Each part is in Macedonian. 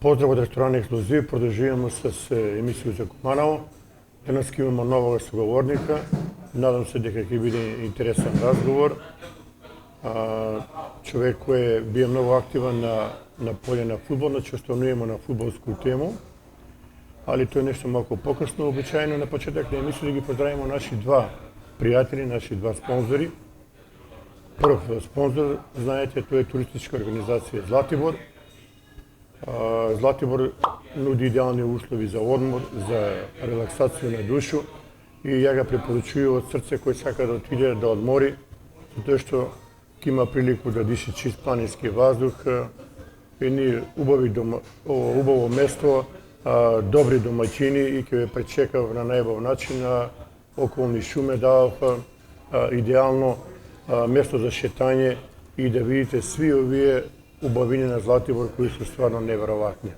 Поздрав од ресторан Ексклузив, продолжуваме с емисија за Куманово. Денес имаме нового соговорника. Надам се дека ќе биде интересен разговор. Човек кој бие многу активен на поле на фудбал, значи остануваме на фудбалску тему. Али тоа е нешто малку покасно, обичаено на почеток на емисија да ги поздравиме наши два пријатели, наши два спонзори. Прв спонзор, знаете, тоа е туристичка организација Златибор. Златибор нуди идеални услови за одмор, за релаксација на душу и ја ga препорачувам од срце кој сака да отиде да одмори, затоа што ќе има прилику да дише чист планински воздух, едни убаво место, добри домаќини и ќе ве пречекав на најубав начин, околни шуме давав идеално место за шетање и да видите сви овие убавини на Златибор кои се стварно неверојатни.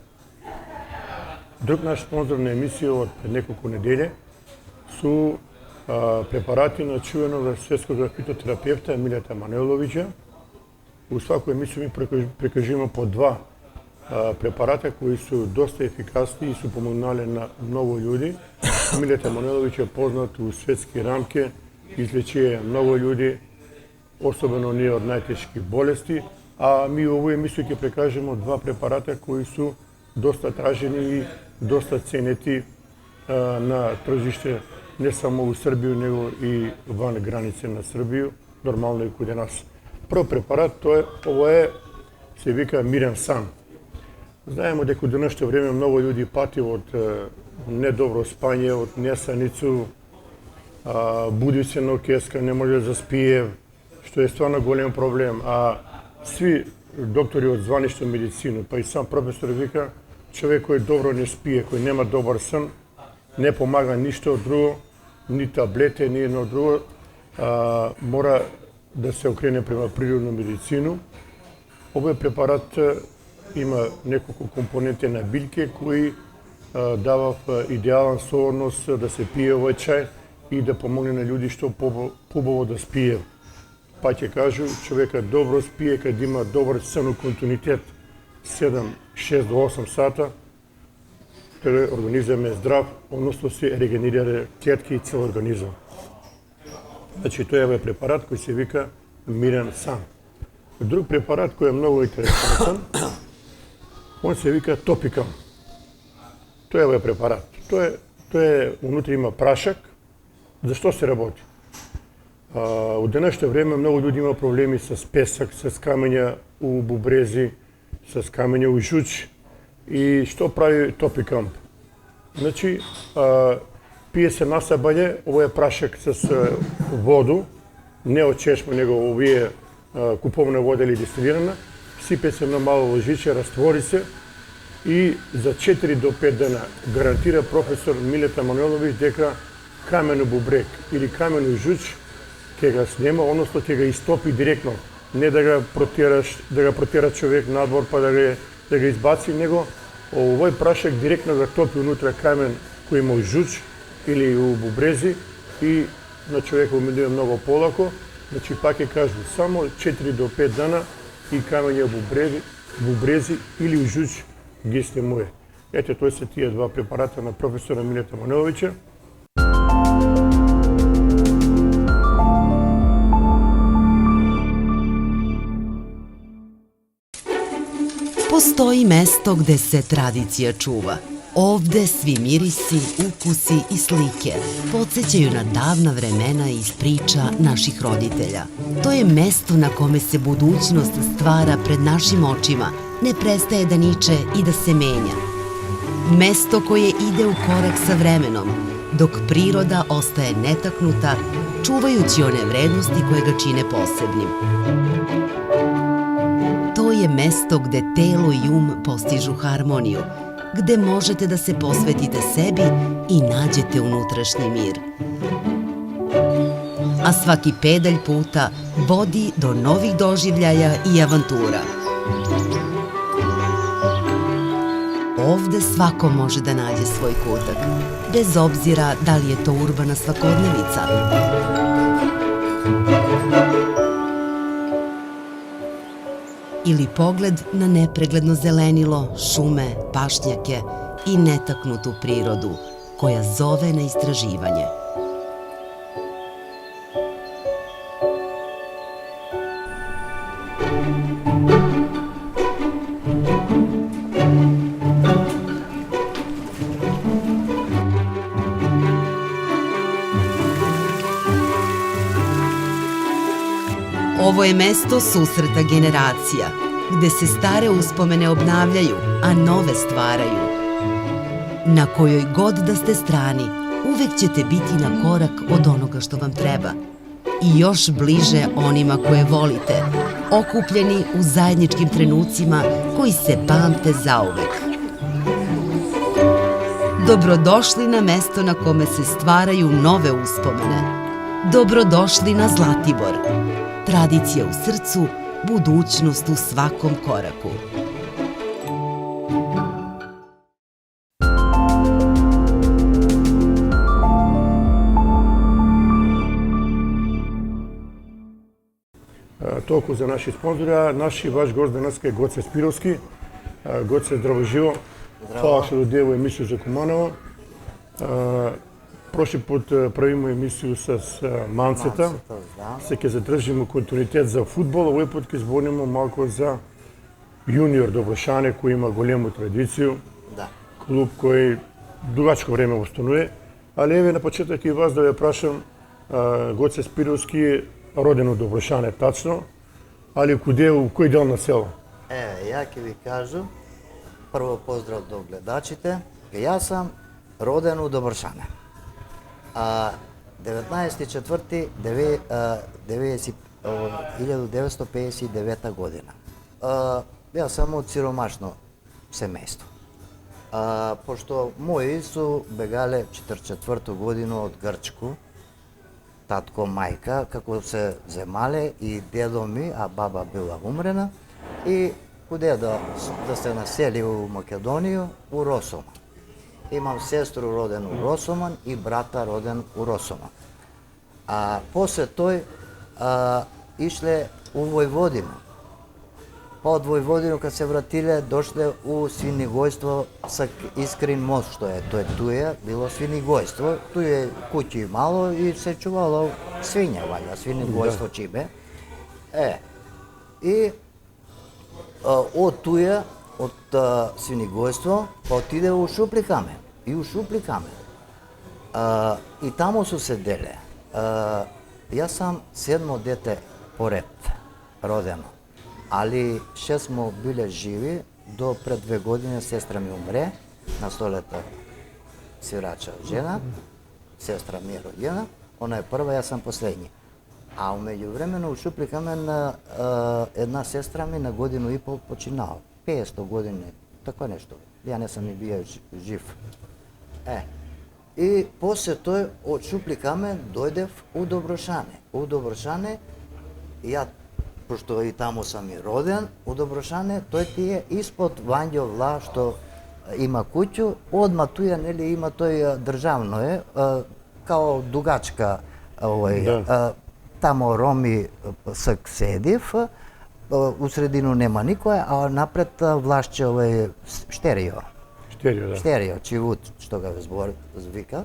Друг наш спонзор на емисија од неколку недели су препарати на чувенога светскog фитотерапевта Милета Манойловиќа. У сваку емисија ми прикажуваме по два препарата кои су доста ефикасни и су помогнале на многу луѓи. Милета Манойловиќ е познат у светски рамки, излечие многу луѓи, особено ние од најтешки болести, а ми овој емисија ќе прекажеме два препарата кои су доста тражени и доста ценети на тржиште не само у Србија, него и ван границе на Србија, нормално и каде нас. Прв препарат, ова е, се вика Мирен сан. Знаеме дека до нешто време многу луѓи пати од недобро спање, од несаницу, буди се ноќеска, не може да заспие, што е стварно голем проблем. Сви доктори од званишна медицина, па и сам професор вика, човек кој добро не спие, кој нема добар сон, не помага ништо друго, ни таблете, ни едно друго, мора да се окрене према природна медицина. Овој препарат има неколку компоненти на билки кои давав идеален сооднос да се пие овој чај и да помогне на луѓе што побаво да спие. Па ќе кажу, човека добро спие кога има добар сон континуитет 7, 6 до 8 сата, тој организам е здрав, односно се регенерира клетки и цел организам. Значи, тој е препарат кој се вика Мирен сан. Друг препарат кој е многу интересен, он се вика Топикам. Тој е препарат. Тој е, унутри има прашак. Зашто се работи? Од денешно време многу луѓе има проблеми с песак, с камења у бубрези, с камења у жуч. И што прави Топикам? Значи, пие се насабање, ово е прашак с воду, не од чешма, него овие куповна вода или дистилирана, сипе се на мало лжиче, раствори се и за 4 до 5 дена гарантира професор Милета Манойловиќ дека камено бубрек или камено жуч ќе го снема, односно ќе го истопи директно, не да го протера човек надвор па да го избаци, него овој прашак директно го топи унутра камен кој има жуч или у бубрези и на човекот минува многу полако. Значи пак ќе кажу, само 4 до 5 дана и камења бубрези или у жуч ги снемува. Ете, тоа се тие два препарата на професора Милета Манойловиќа. Postoji mesto gde se tradicija čuva. Ovde svi mirisi, ukusi i slike podsjećaju na davna vremena iz priča naših roditelja. To je mesto na kome se budućnost stvara pred našim očima, ne prestaje da niče i da se menja. Mesto koje ide u korak sa vremenom, dok priroda ostaje netaknuta, čuvajući one vrednosti koje ga čine posebnim. To je mesto gde telo i postižu harmoniju, gde možete da se posvetite sebi i nađete unutrašnji mir. A svaki pedalj puta vodi do novih doživljaja i avantura. Ovde svako može da nađe svoj kutak, bez obzira da li je to urbana svakodnevica. ili pogled na nepregledno zelenilo, šume, pašnjake i netaknutu prirodu koja zove na istraživanje. Ovo je mesto susreta generacija, gde se stare uspomene obnavljaju, a nove stvaraju. Na kojoj god da ste strani, uvek ćete biti na korak od onoga što vam treba. I još bliže onima koje volite, okupljeni u zajedničkim trenucima koji se pamte zauvek. Dobrodošli na mesto na kome se stvaraju nove uspomene. Dobrodošli na Zlatibor. Tradicija u srcu, budućnost u svakom koraku. Толку за наши спонзори. Наши ваш гост денеска е Гоце Спировски. Гоце, здраво живо. Фала што дојде во емисија за Куманово. Прошли пат правиме емисiju с Манцета. Се ќе задржиме континуитет за фудбал, овој пат ќе збориме малку за јуниор Доброшане, кој има голему традиција. Да. Клуб кој дугачко време установи. Ali еве на почеток и вас да ве прашам, Гоце Спировски роден у Доброшане тачно, али куде, у кој дел на село? Ја ќе ви кажу, прво поздрав до гледачите. Јас сам роден у Доброшане. 1959 година. Јас сам од сиромашно семејство. Пошто мои су бегале 44 година од Грчко, татко, мајка, како се земале и дедо ми, а баба била умрена, и куде да се насели у Македонија, у Росоман. Имам сестру роден у Росоман и брата роден у Росоман. После тој ишле у Војводину. Па од Војводину, кога се вратиле, дошле у свинигојство со Искрин мост, што е туја, било свинигојство. Туја куќи мало и се чувало свиња, ваља, свинигојство чибе. И од туја, од свинигојство, па отиде у Шупликамен. И у Шупликамен. И таму су се деле. Јас сам 7 дете поред родено. Али 6 смо биле живи, до пред 2 години сестра ми умре, на 100 лета свирача жена, сестра ми е родена, она е прва, јас сам последни. А умеѓувремено у Шупликамен една сестра ми на годину и пол починала, 500 години, така нешто. Ја не сам ни бија жив. И после тој од Шупликамен дојдев у Доброшане. У Доброшане, ја пошто и таму сам и роден, у Доброшане, тој ти е испод Вањо Вла, што има куќу, одма туја, нели, има тој државно е, као дугачка, тамо Роми сак седив, у средину нема никој, а напред влашче Штерио. Штерио, Чивут, што ga звика.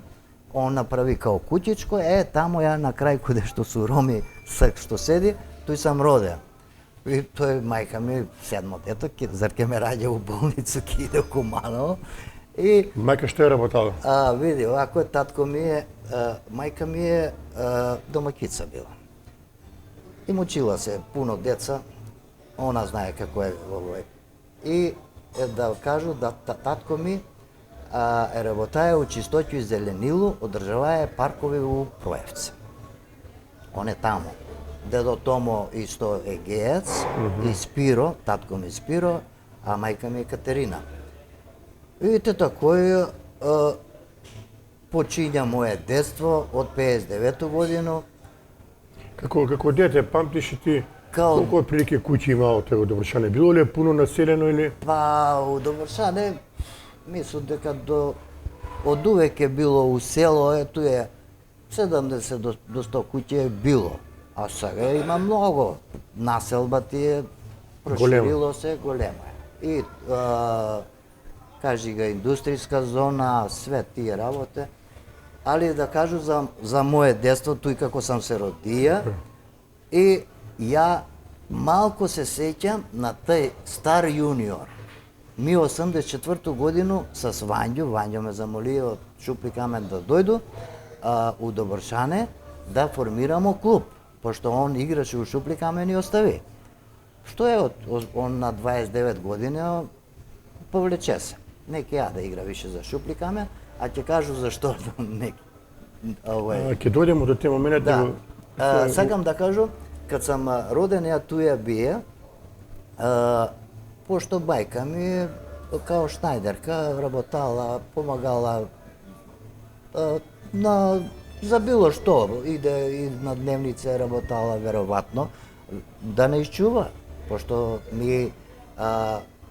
Он направи као куќичко, тамо ја на крај куде што су Роми сак што седи, тој сам роден. И тој мајка ми, 7 дето, зар ке ме раѓа у болницу, ке иде у Куманово. И мајка што е работала? Види, овако татко ми е, мајка ми е домакица била. И мучила се пуно деца, она знае како е овој. И да кажу да татко ми работае у чистоќу и зеленилу, одржавае паркови у Проевце. Он е таму. Дедо Томо исто е геец, и Спиро, татко ми Спиро, а мајка ми е Катерина. Видите такој почиња моје детство од 59 година. Како дете, памтиш ти колку отприлike куќи имало тоа во Доброшане? Било ли пуно населено или? Па, у Доброшане, мислам дека од увек е било у село, ето е 70 до 100 куќи е било. А сега има многу. Населба ти е проширило се, големо е. И кажи га индустријска зона, све тие работи. Али да кажу за моje детство, туј како сам се родија, и ја малку се сеќам на тај стар јуниор. Ми 84 годину с Вањо ме замоли од Шупли Камен да дојду у Добршане да формирамо клуб, пошто он играше у Шупли Камен и остави. Што е он на 29 години, повлече се. Неке ја да игра више за Шупли Камен, а ќе кажу зашто неки. Ќе дојдеме до тема момент. Да. Сакам да кажу, кад сам роден ја туја бие, пошто бајка ми као шнајдерка работала, помагала за било што, иде и на дневнице работала веројатно, да не исчува, пошто ми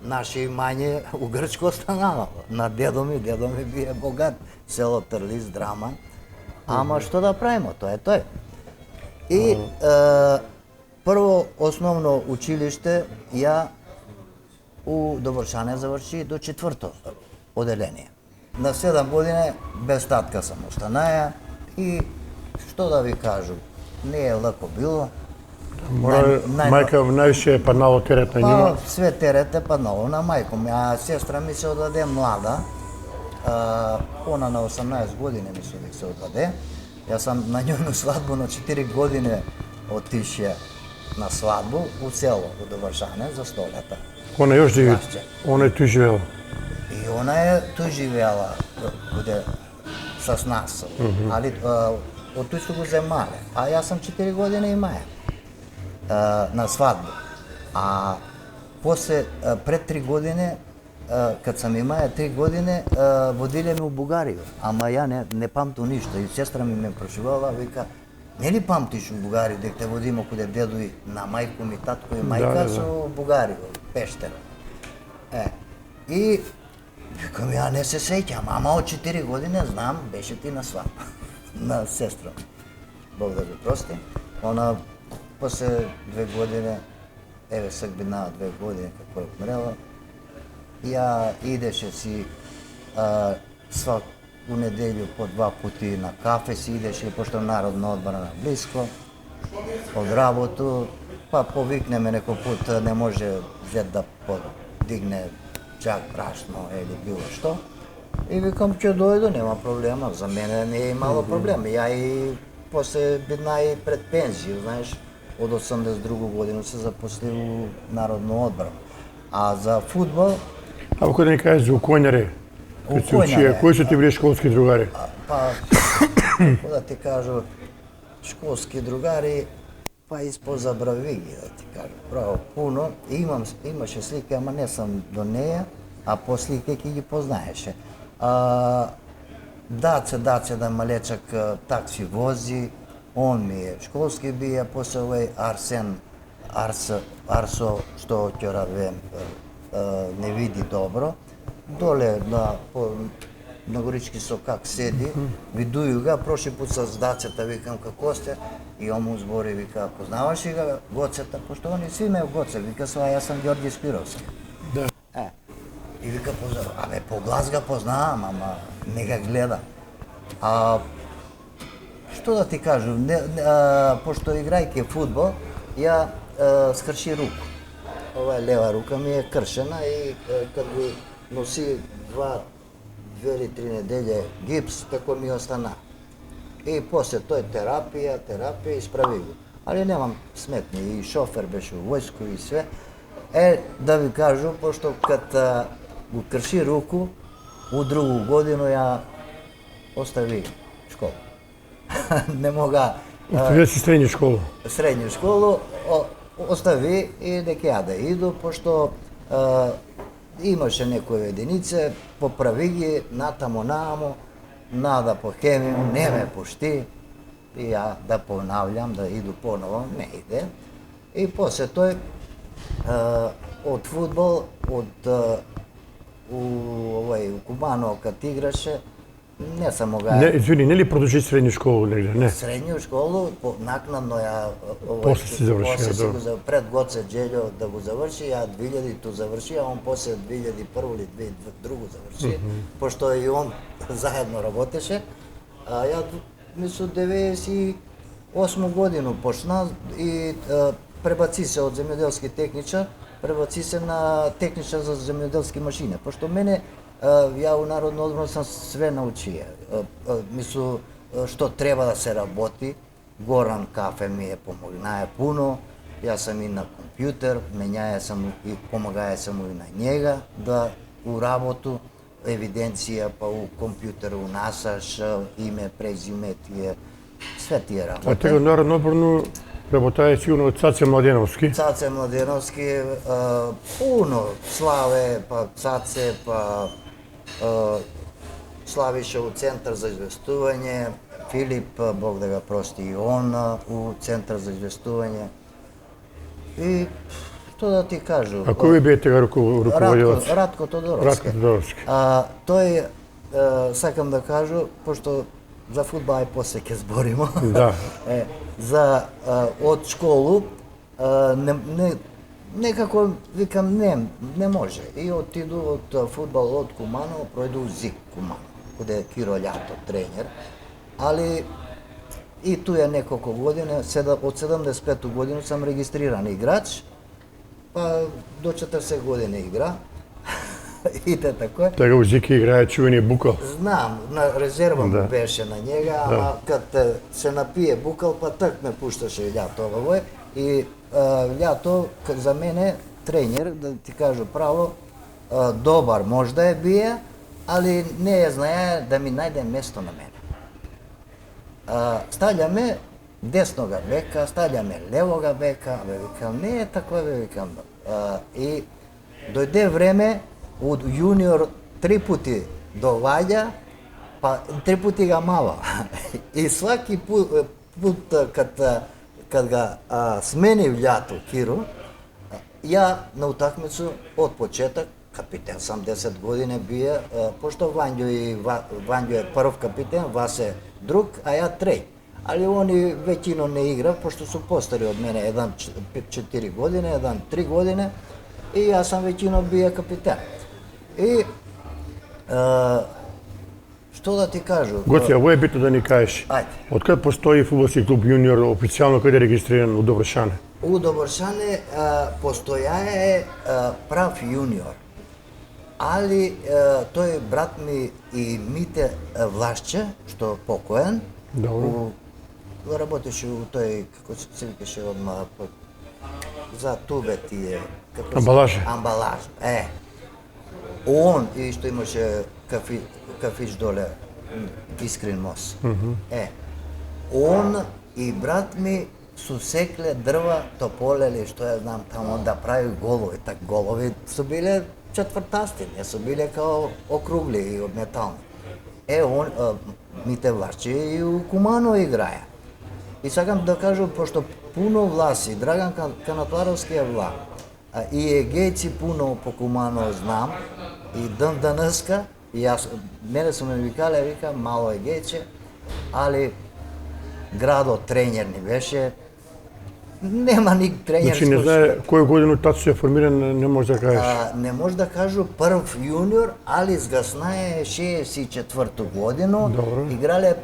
наши имање у Грчко останало. На дедо ми бие богат, село Трлис, Драма. Ама што да правиме, тоа е тој. И прво основно училиште ја у Добршане заврши до 4-то оделение. На 7 години без татка сам останаја и што да ви кажу, не е лако било. Мајка најше е паднало терет на нима? Све терет е паднало на мајко ми, а сестра ми се одладе млада. Она на 18 години ми се одладе. Јас сам на њојну свадбу на 4 години отише на свадбу у село, у Добршане, за 100 лета. Она још живи, она е туј живеела. И она е туј живеела, каде с нас, али од туј су го земале. А јас сам 4 години имаја на свадбу. А после, пред 3 години, кад сам имаја 3 години, водиле ме у Бугарију. Ама ја не памту ништо. И сестра ми ме прашувала, вика, не ли памтиш у Бугарију, дека те водимо каде дедо и на мајко ми, татко и мајка со Бугарију, Пештеро. И викам, ја не се сеќам, ама од 4 години знам, беше ти на свадба. На сестра ми. Бог да го прости. Она после 2 години, еве сак би на 2 години како е умрела, ја идеше си сваку неделју по 2 пути на кафе си идеше, пошто Народна одбрана близко, од работу, па повикнеме некој пут, не може зет да подигне чак брашно или било што. И викам, ќе дојду, нема проблема, за мене не е имало проблем. Ја и после бидна и пред пензија, знаеш, од 82 година се запосли у Народна одбрана. А за фудбал... А кога да ни кажеш за Конјаре, кои се ти били школски другари? Па, да ти кажу, школски другари, па испозабрави ги, да ти кажу, право пуно. Имаше слика, ама не сам до неја, а по слика ќе ги познаеше. Даце да малечак такси вози, он ми е школски бија, после овој Арсо, што ќе не види добро, доле на Горички сокак седи, видују га, прошли пут с дацата, викам како сте, и он му збори, вика, познаваш ли га Гоцета, пошто они сви ме Гоце, вика, јас сам Ѓорѓи Спировски. Да. И вика, абе, по глас га познавам, ама не га гледам. Што да ти кажу, пошто играјќи фудбал, ја скрши руку. Ова лева рука ми е кршена и кад го носи 2 или 3 неделје гипс, тако ми остана. И после тој терапија, исправи го. Али немам сметни, и шофер беше у војско и све. Да ви кажу, пошто кад го крши руку, у другу годину ја остави школа. Не мога... Остави си средња школа? Средња школа, остави и дека ја да иду, пошто имаше некои единице, поправи ги, натамо, нада по хемију, не ме пушти, и ја да понављам, да иду поново, не иде. И после тој, од фудбал, у Кубано, кад играше, Не само га. Не, извини, не ли продолжи средњу школу негде? Не. Средњу школу, накнадно ја... После си завршија, после си да. го пред Гоце Джелјо да го заврши, ја 2000-ту заврши, а он после 2001 или 2002 заврши, пошто и он заедно работеше. А ја мислу 98 годину почна и пребаци се од земјоделски техничар, пребаци се на техничар за земјоделски машини, пошто мене ја у Народно одбрана сам све научија. Мислу, што треба да се работи, Горан Кафе ми е помогнае пуно, јас сам и на компјутер, менјаја сам и помагаја сам и на njega да у работу, евиденција, па у компјутер унасаш, име, презиме, тие, све тие работи. А тега Народно одбрана работае сигурно од Цаце Младеновски. Цаце Младеновски, пуно, Славе, па Цаце, па Славиша у Центар за известување, Филип, Бог да га прости и он, у Центар за известување. И што да ти кажу? А кој бе тега руководелец? Ратко Тодоровски. Ратко Тодоровски. Тој, сакам да кажу, пошто за фудбал ај после ќе зборимо. Да. Од школу, некако викам не може. И отиду од фудбал од Куманово, пројду ЗИК Куманово, каде Киро Љато тренер. Али и ту е неколку години, од 75 година сум регистриран играч, па до 40 години игра. Иде тако е. Тега у ЗИК играе чувени Букал. Знам, на резерва му Да. беше на njega, ама кад се напие Букал, па так ме пушташе Љато овој. И Љато за мене тренер, да ти кажу право, добар можда е бие, али не ја знае да ми најде место на мене. Стављаме деснога бека, стављаме левога бека, бе викам, не е тако, бе викам. И дојде време, од јуниор 3 пути доваѓа, па 3 пути га мава. И сваки пут кад га сменив Љато Киро, ја на утакмицу од почеток, капитен сам 10 години бие, пошто Вањо е прв капитен, Васе друг, а ја треј. Али они веќино не игра, пошто су постари од мене, еден 4 години, еден 3 години, и јас сам веќино бие капитен. И што да ти кажу? Гоце, ово е битно да ни кажеш. Ајде. Од каде постои фудбалски клуб Јуниор официјално каде е регистриран у Добршане? У Добршане постојае прав јуниор. Али тој брат ми и Мите Влашче, што покоен, Добро. работеше у тој, како се викаше одма, за тубе тие... Амбалаже. Амбалаж, Он, и што имаше кафич доле, Искрен мост. Он и брат ми су секле дрва, тополели, што ја знам тамо, да прави голови. Так голови су биле четвртасти, не су биле као округли и од метални. Он, Мите Влашче и у Кумано играја. И сакам да кажам, пошто пуно власи, Драган Канатаровски е вла, и егејци пуно по Кумано знам, и денеска, и јас, мене су ме викале, вика, мало егејче, али градот тренер ни беше, нема ни тренер. Значи не знае која година тато се формиран, не може да кажеш. Не може да кажу прв јуниор, али згаснае 64-ту годину. Добро. Играле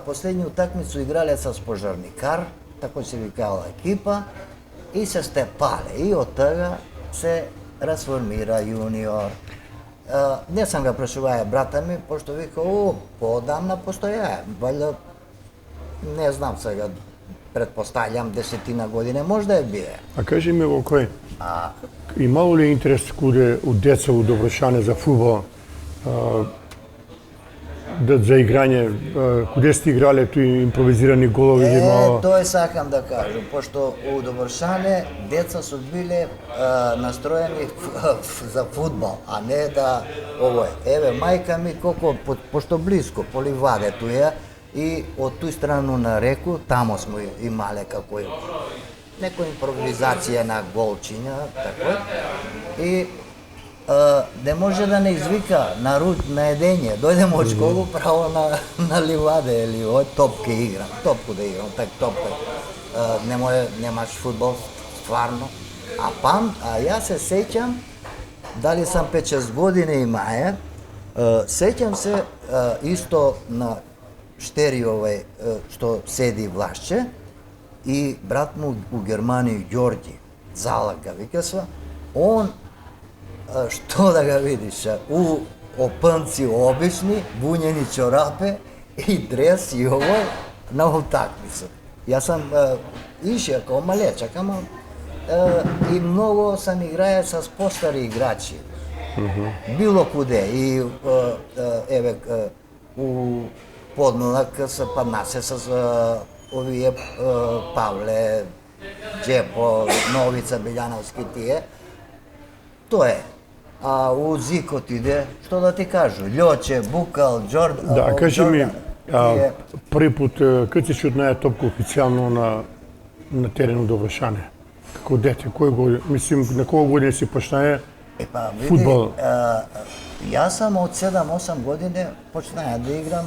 последни утакмицу играле с Пожарникар, тако се викала екипа, и се степале. И од тога се расформира јуниор. Не сам га прашуваја брата ми, пошто вика, поодамна постојаја. Валја, не знам сега, предпоставljam 10 години, можда е бие. А кажи ми во кој, имало ли интерес куде у деца у Доброшане за фудбал, за играње, куде сте играле тој импровизирани голови имало? Тоа сакам да кажам, пошто у Доброшане деца су биле настроени за фудбал, а не да овој. Еве, мајка ми колко, пошто близко, по ливадето е, и од тој страну на реку, тамо сме имале како некоја импровизација на голчиња, тако. И не може да не извика на едење. Дојдем од школу право на ливаде или топка играм. Топку да играм, так топка. Немаш фудбал стварно. А јас се сеќам, дали сам 5-6 години имаја, сеќам се исто на штери што седи влашче и брат му у Германија Ѓорѓи, Залак га викасва, он што да га видиш, у опанци обични, бунени чорапе и дрес и овој на утакмица. Јас сам ишија као малечак, ама и многу сам играе с постари играчи. Било куде и еве у подмлак се паднасе с овие Павле, Джепо, Новица, Белјановски тие. Тоа е. А у Зикот иде, што да ти кажу, Љоче, Букал, Џордан. Да, кажи ми, први пут кога си чутнаја топка официјално на терену до Вршане? Како дете, кој година, мислим, на кога година си почнаја фудбал? Јас сам од 7-8 години почнаја да играм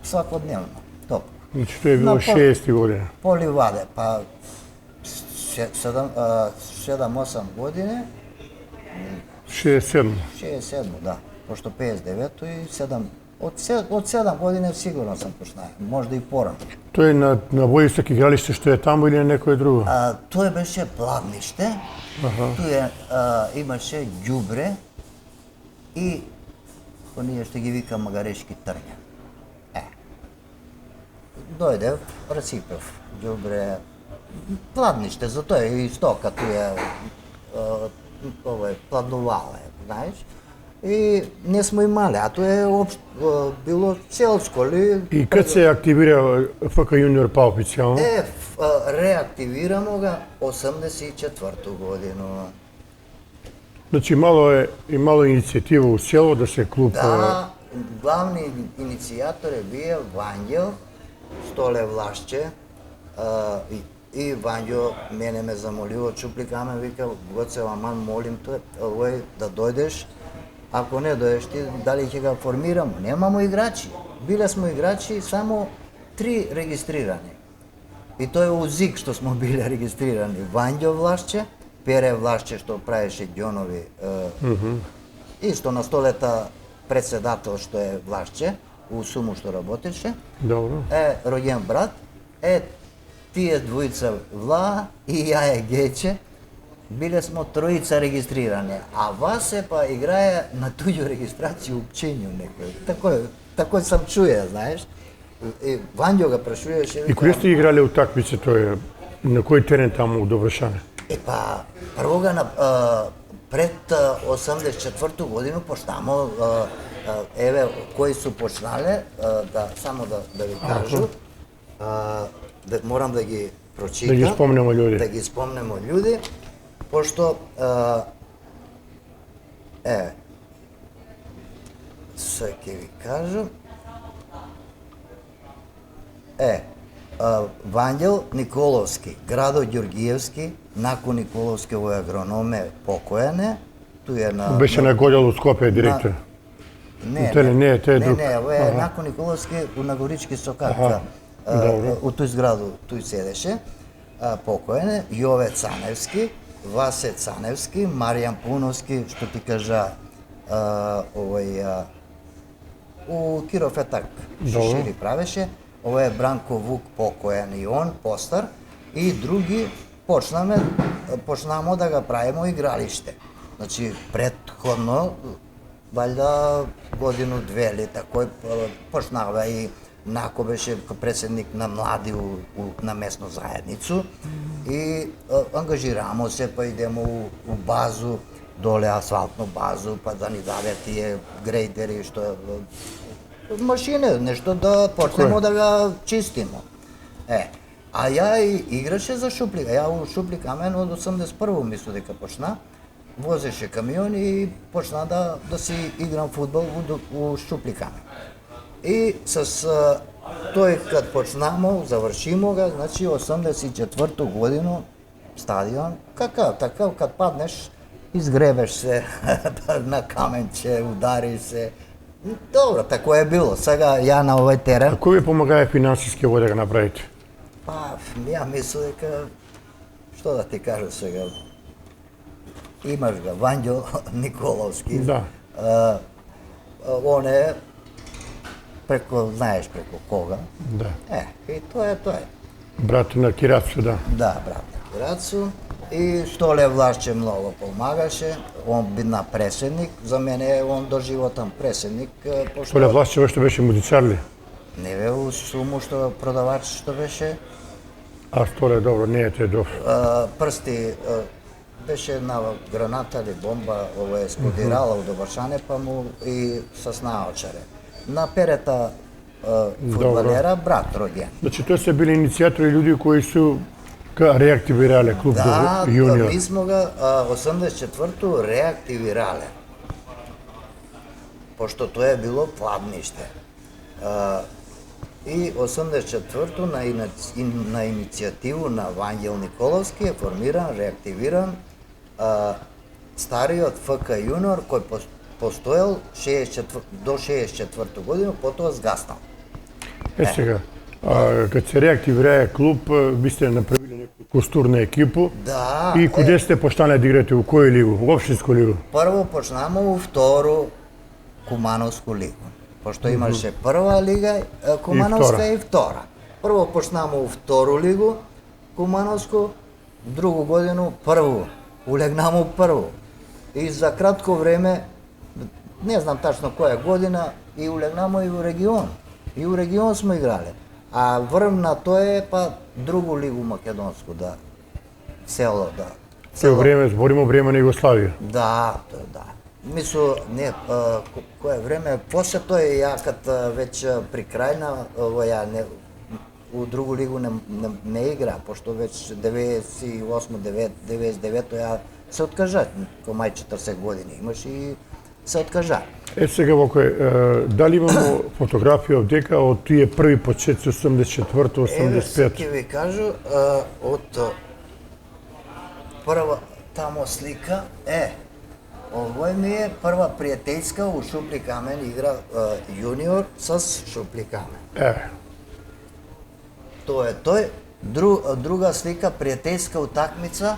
свакодневно топка. Значи, тоа е било 60 година. По ливаде, па 7-8 години. 67. 67, да. Пошто 59-то и 7. Од 7 години сигурно сам почнаја, можда и порано. Тоа е на Војстак игралиште што е таму или на некое друго? Тоа беше Плавниште, тоа имаше ѓубре и оние што ги вика магарешки трња. Дојдев, расипев ѓубре, Плавниште, затоа и стока тоа пладнувале, знаеш. И не смо имале, а тоа е било селско ли. И кад се активира ФК Јуниор па официјално? Реактивирамо га 84-ту годину. Значи имало иницијатива у село да се клуб... Да, главни иницијатор е бие Вањел, Столе Влашче, и Вањо мене ме замолио, чупли камен, вика, Гоце, аман, молим те, овој да дојдеш, ако не дојдеш ти, дали ќе го формирамо? Немамо играчи. Биле смо играчи, само 3 регистрирани. И тоа е УЗИК што смо биле регистрирани. Вањо Влашче, Пере Влашче што правеше ѓонови, исто на столета председател што е Влашче, у Суму што работеше. Добро. Роѓен брат, тие двојца Вла и ја е Гече, биле смо тројца регистрирани, а Васе па играе на туѓу регистрација у Пчењу некој. Такој сам чуе, знаеш. И Вањо га прашуваше. И кој сте играле утакмици тоа? На кој терен таму до Вршане? Првога пред 84-ту годину почнамо, еве кои су почнале, само да ви кажу, морам да ги прочитам. Да ги спомнемо луѓе. Да ги спомнемо луѓе, пошто се ќе ви кажам. Вањел Николовски, Градо Ѓоргиевски, Нако Николовски, овој агрономе покојане, туј е на... Беше на Голјало Скопје директор. Не, овој е Нако Николовски на Горички Сокарка. У тој зграду тој седеше, покојане, Јове Цаневски, Васе Цаневски, Маријан Пуновски, што ти кажа, овој у Киров е так, шишири правеше, овој е Бранко Вук покојан и он, постар, и други почнамо да ga правимо игралиште. Значи, предходно, валјда годину-две или такој, почнава и Нако беше председник на млади на местно заедницу и ангажирамо се, па идемо у базу, доле асфалтну базу, па да ни даде тие грейдери, што машине, нешто да почнемо да ga чистимо. А ја играше за Шуплика. Ја у Шупликамен од 81-во мислам дека почна. Возеше камион и почна да си играм фудбал у Шупликамен. И с тој кад почнамо, завршимо га, значи 84-ту годину стадион, такав, кад паднеш изгребеш се на каменче, удариш се. Добро, тако е било. Сега ја на овој терен. А кој ви помагае финансиски ово да го направите? Па, ја мислам дека, што да ти кажам сега, имаш ga Вањо Николовски. Да. Он е преко, знаеш преко кога. Да. И тоа е. Брат на Кирацу, да. Да, брат на Кирацу. И Штоле Влашче многу помагаше. Он бидна преседник. За мене он доживотен преседник. Штоле Влашче што беше музичар ли? Не бе у суму што продавач што беше. А Штоле, добро, не е те добро. Прсти беше на граната или бомба, ово е експлодирала у Добршане, па му и с наочаре. На перета фудбалера брат роѓен. Значи, тоа се били иницијатори луѓе кои су реактивирале клуб Да, јуниор. ми смо ga 84-ту реактивирале. Пошто тоа е било кладниште. И 84-ту на иницијативу на Вањел Николовски е формиран, реактивиран стариот ФК јуниор кој постоел до 64 година, потоа сгаснал. Сега, кад се реактивира клуб, ви сте направили некој костур на екипу. Да. И куде сте почнале да играте, у кој лигу? У општинско лигу? Прво почнамо у втору Кумановску лигу. Пошто имаше прва лига Кумановска и втора. Прво почнамо у втору лигу Кумановску, другу годину прву. Улегнамо прву. И за кратко време, не знам тачно која година, и улегнамо и у регион. И у регион смо играле. А врв на тоа е па другу лигу македонску, да. Село, да. Тоа време, зборимо време на Југославија. Да, тоа да. Мисло, не, кое време, после тоа ја кад веќе при крај на ја не, у другу лигу не игра, пошто веќе 98-99 ја се откажа, мај 40 години имаш и се откажа. Сега вако дали имамо фотографија од дека од тие први почетци 84-85? Ќе ви кажу, од прва тамо слика овој ми е прва пријателјска у Шупли Камен игра јуниор с Шупли Камен. Тоа е тој. Друга слика пријателјска утакмица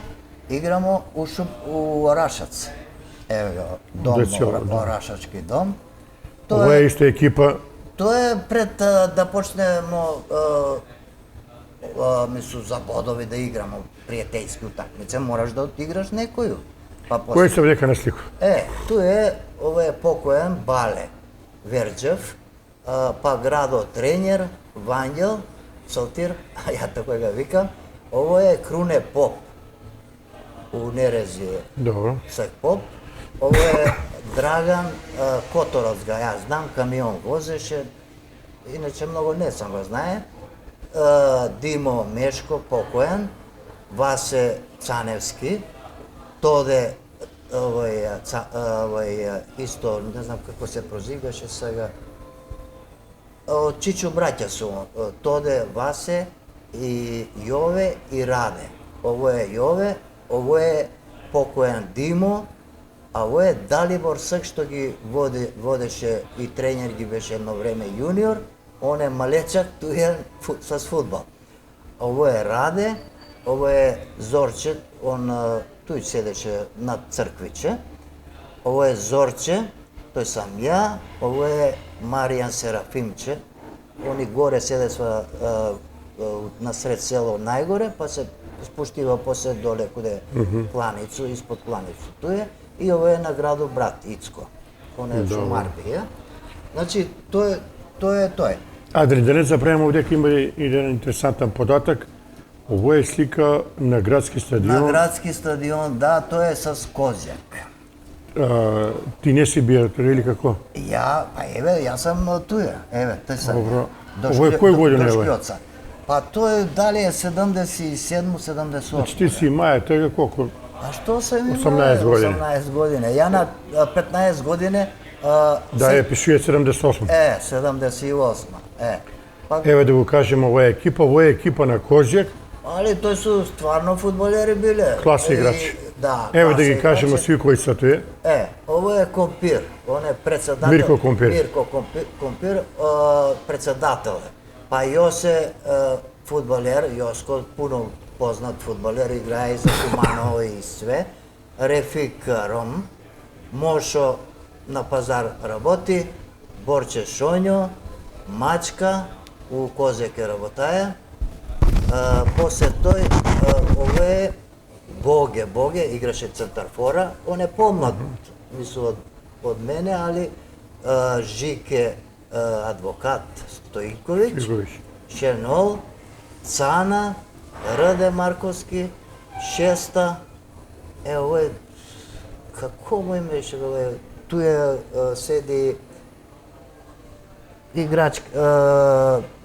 играмо у Орашац. Еве го, дом, Орашачки дом. Ова е исто екипа. Тоа е пред да почнемо мислу за бодови да играмо пријателјски утакмици, мораш да играш некоју. Кој се вдека на слику? Тој е, ова е покоен Бале Верџев, па градо тренер Вањел Салтир, а ја тако го викам, ово е Круне Поп у Нерези. Добро. Сек Поп. Ово е Драган Котороц га, ја знам, камион возеше, иначе многу не сам го знае. Димо Мешко, покоен, Васе Цаневски, Тоде, овој исто, не знам како се прозиваше сега, Чичо браќа су, Тоде, Васе и Јове и Раде. Ово е Јове, ово е покоен Димо, а ово е Далибор Сак што ги водеше и тренер ги беше едно време јуниор, он е малечак, тој е с фудбал. Ово е Раде, ово е Зорче, он тој седеше над црквиче. Ово е Зорче, тој сам ја, ово е Маријан Серафимче. Они горе седества на сред село најгоре, па се спуштива после доле куде планицу, испод планицу. Тој е и ово е на градо брат Ицко. Он е шумар бија. Значи тој е. Адри, да не забравимо дека има еден интересантен податок. Ово е слика на градски стадион. На градски стадион, да, тој е с Козјак. Ти не си бијатор или како? Ја, па еве, јас сам туја. Еве, тој сам. Добро. Ово е кој година е? Па тој дали е 77-78. Значи ти си маја, тој е колку? А што се ми 18 години. 18 години. Ја на 15 години Да, е пишуе 78. 78. Еве да го кажем, ова е екипа на Козјак. Али тој су стварно фудбалери биле. Класни играчи. Да. Ево да класа ги кажеме играчи. сви кои се туе. Ово е Компир, он е председател. Мирко Компир. Мирко Компир, председател е. Па Јосе фудбалер, Јоско пуно познат фудбалер, играе и за Куманово и све. Рефик Ром, Мошо на пазар работи, Борче Шоњо, Мачка, у Козеке работаја. После тој, ово е Боге, играше центарфора, он е помлад, мислам од мене, али Жике адвокат Стојковиќ, Стојковиќ. Шенол, Цана, Раде Марковски, Шеста, ово е, како му имеше, ту е седи играч,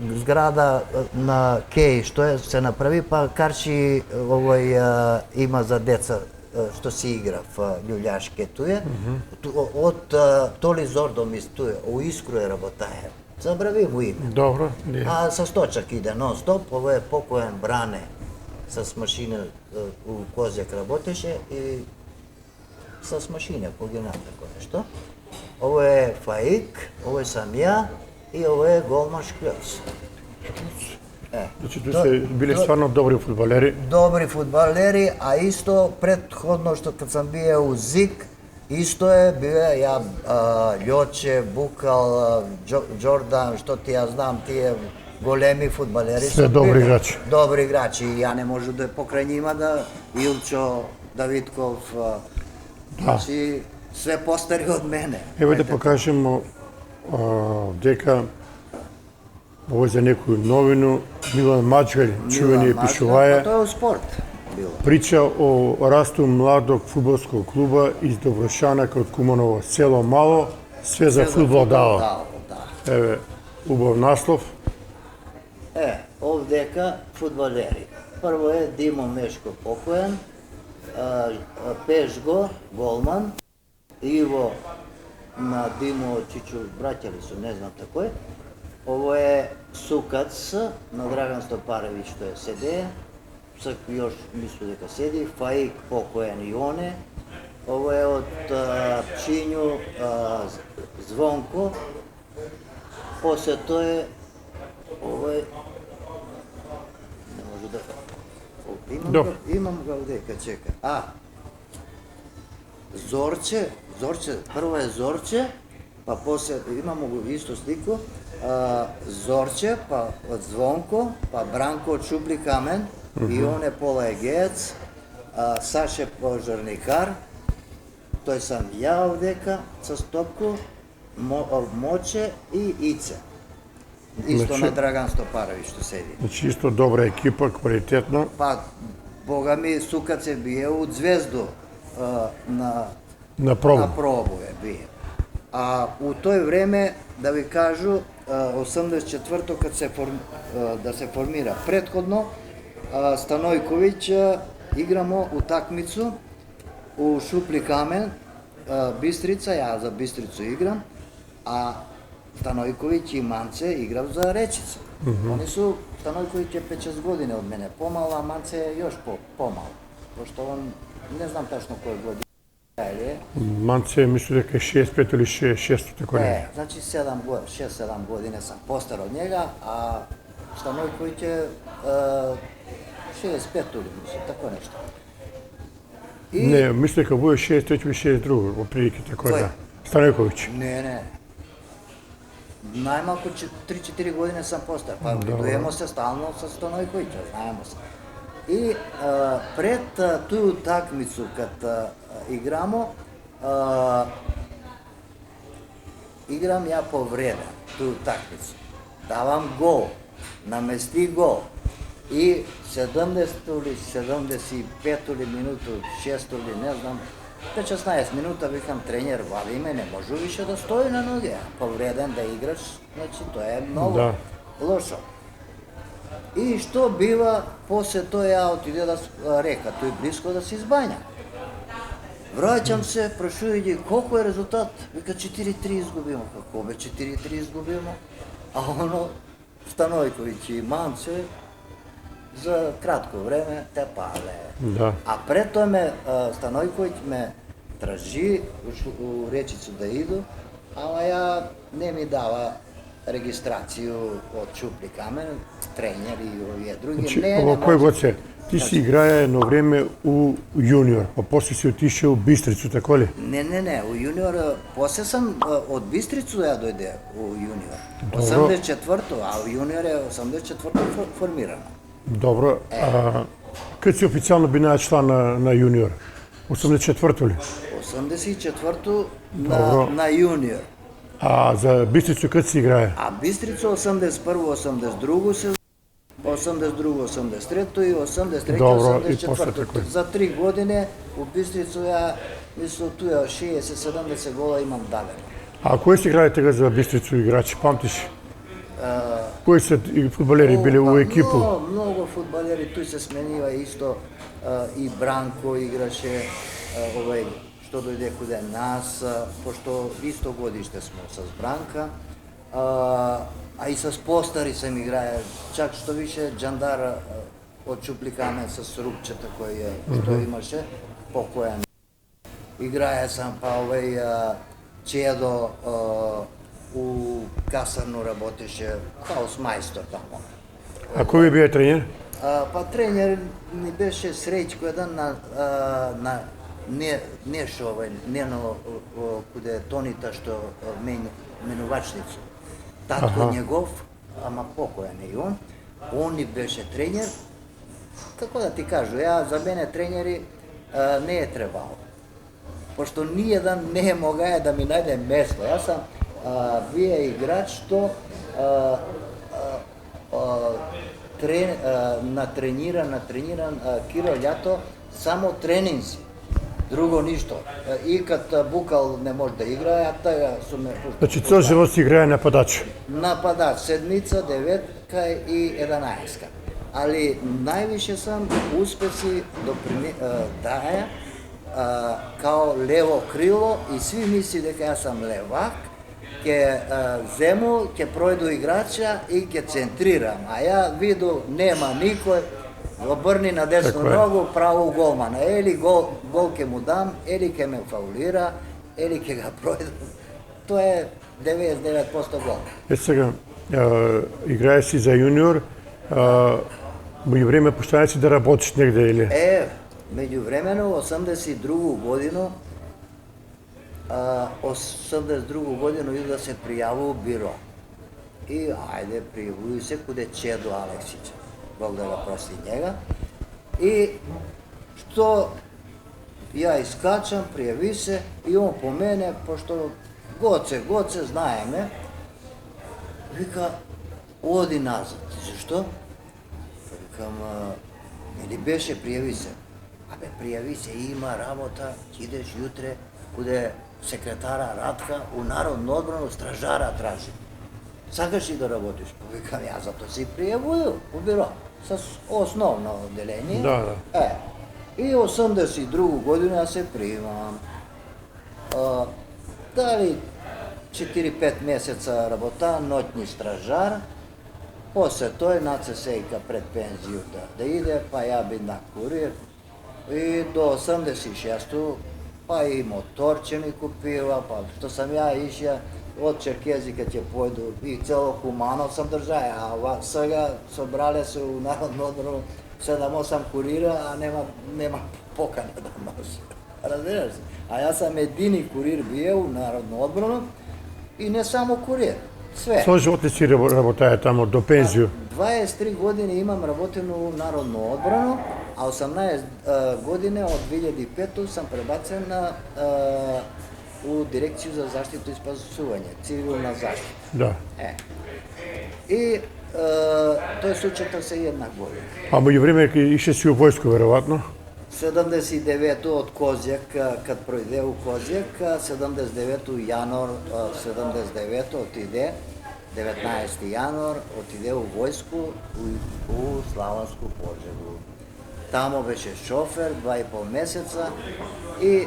зграда на Кеј, што е се направи, па карши овој има за деца што си играв љулјашке туе. Од Толи Зордомис туе, у Искру е работае. Забрави му име. Добро, не. А со сточак иде нон-стоп, ово е покоен Бране с машина у Козјак работеше и с машина погина тако нешто. Ово е Фаик, ово сам ја и ово е голман Шклјоц. Значи, ту се биле стварно добри фудбалери. Добри фудбалери, а исто предходно што кад сам бие у ЗИК, исто е бие ја Љоче, Букал, Џордан, што ти ја знам, тие големи фудбалери. Се добри играчи. Добри играчи, и ја не можу да покрај нима да Илчо, Давидков, значи све постари од мене. Ево да покажемо дека ово за некоju новину Милан Маџгалј, чувени пишуваја, Тоа е спорт било. прича о расту младог фудбалскog клуба из Доброшанака од Куманово, село Мало, све за фудбал дава. Да. Еве, убав наслов. Овдека фудбалери. Прво е Димо Мешко покоен, Пешго, голман, Иво на Димо Чичу, браќа ли су, не знам тако е. Ово е Сукац на Драган Стопаровиќ што е седеја, још мислу дека седи, Фаик покоен и оне. Ово е од Пчињу Звонко, после тоа е, ово е, не може да, имам го овдека, чека. Зорче, прво е Зорче, па после имамо го исто слику, Зорче, па од Звонко, па Бранко од Шупли Камен, и он е Пола Егеец, Саше пожарникар, тој сам ја овдека со Стопко, Моче и Ице. Исто на Драган Стопаровиќ што седи. Значи исто добра екипа, квалитетна. Па, бога ми, Сукац е бие од Звезду на пробу. На пробу е бие. А у тој време, да ви кажу, 84-то кад да се формира предходно, Станојковиќ играмо утакмицу у Шупли Камен, Бистрица, ја за Бистрицу играм, а Станојковиќ и Манце играв за Речица. Они су, Станојковиќ е 5-6 години од мене помал, а Манце е још помал. Пошто он, не знам тачно кој година е. Манце мислу дека е 65 или 66 тако не. Значи 6-7 години сам постар од njega, а Станојковиќ е 65 или мислам, тако нешто. Не, мисле дека во 63 или 62, оприлike тако да. Станојковиќ. Не. Најмалку 3-4 години сам постар, па дојемо се стално со Станојковиќ, знаемо се. И пред туј утакмицу кад играмо, играм ја повреден туј утакмицу. Давам гол, намести гол. И 70 или 75 или минуту, 6 или не знам, 16 минута викам тренер, вали ме, не може више да стои на ноги, повреден да играш, значи тоа е многу лошо. И што бива, после тоа ја отиде да река, тој близко да се избања. Враќам се, прашувај ги колку е резултат, вика 4-3 изгубимо, како бе 4-3 изгубимо, а оно Станојковиќ и Манце за кратко време те пале. Да. А пред тоа Станојковиќ ме тражи у Речицу да иду, ама ја не ми дава регистрацију од Чупли Камен, тренер и овие други. Значи, не ова кој може. год се? Ти си играе едно време у јуниор, па после си отишел у Бистрицу, тако ли? Не, у јуниор, после сам од Бистрицу ја дојде у јуниор. Добро. 84-то, а у јуниор е 84-то формирано. Добро, кад си официјално бина члан на јуниор? 84-то ли? 84-то Добро. на јуниор. А за Бистрицу кад си играе? А Бистрица 81-82 се 82-83 и 83-84. Добро, и после тако. За 3 години у Бистрицу ја мислам туја 60-70 гола имам дадено. А кои си играе тега за Бистрицу играчи, памтиш? Кои се фудбалери биле у екипу? Многу фудбалери, тој се сменива исто, и Бранко играше, што дојде куде нас, пошто исто годиште сме с Бранка, а и с постари сам играе, чак што више Джандар од Чупли Камен с Рупчета кој што имаше, покојан. Играе сам па Чедо у касарно работеше хаус мајстор тамо. А кој ви бие тренер? Па тренер ни беше Среќко еден на Нешо, Нено, куде Тонита што менувачницу. Татко негов, ама покојан е и он ни беше тренер. Како да ти кажу, за мене тренери не е требало. Пошто ниједан не могае да ми најде место. Јас сам бие играч што натрениран Киро Љато само тренинзи, друго ништо. И кад Букал не може да играе, а таа су ме пуштил. Значи цел живот си играе нападач. Нападач, седмица, деветка и 11-ка. Али највише сам успеси дае као лево крило и сви мисли дека јас сам левак, ќе зему, ќе пројду играча и ќе центрирам. А ја виду нема никој, обрни на десну ногу, право голмана. Или гол ќе му дам, или ќе ме фаулира, или ќе ga пројду. Тоа е 99% гол. Сега, играе си за јуниор, меѓу време постојано си да работиш негде или? Меѓувремено 82 годину 82 годину иду да се пријаву биро. И ајде пријавуј се куде Чедо Алексиќ. Бог да го прости njega. И што ја искачам, пријави се и он по мене, пошто Гоце, знаеме, вика, оди назад. Зашто? Викам, или беше пријави се. Абе, пријави се, има работа, идеш јутре, куде секретара Радка у Народно одбрано стражара тражи. Сакаш ли да работиш? Повикам, ја зато си пријавую у биро, с основно одделение. Да. И 82 година се примам. Дали 4-5 месеца работа, ноќни стражар, после тој на ЦСЕјка пред пензију да иде, па ја би на курир. И до 86-ту, па и моторче ми купила, па што сам ја ишја од Черкези кад ќе појду и цело Куманов сам држаја, а сега собрале се у Народно одбрано 7-8 курира, а нема покана да може. Разбираш се? А јас сам едини курир бие у Народно одбрано и не само курир, све. Со живот ли си работаја тамо до пензију? 23 години имам работено у Народно одбрано, а 18 години од 2005 сам пребацен у дирекцију за заштита и спасување, цивилна заштита. Да. И тој случајта се една година. А меѓу време ише си у војско веројатно? 79-то од Козјак, кад пројде у Козјак, 79-то јануар 79-то отиде, 19 јануар отиде у војску у Славанску Поžegu. Тамо беше шофер 2,5 месеца и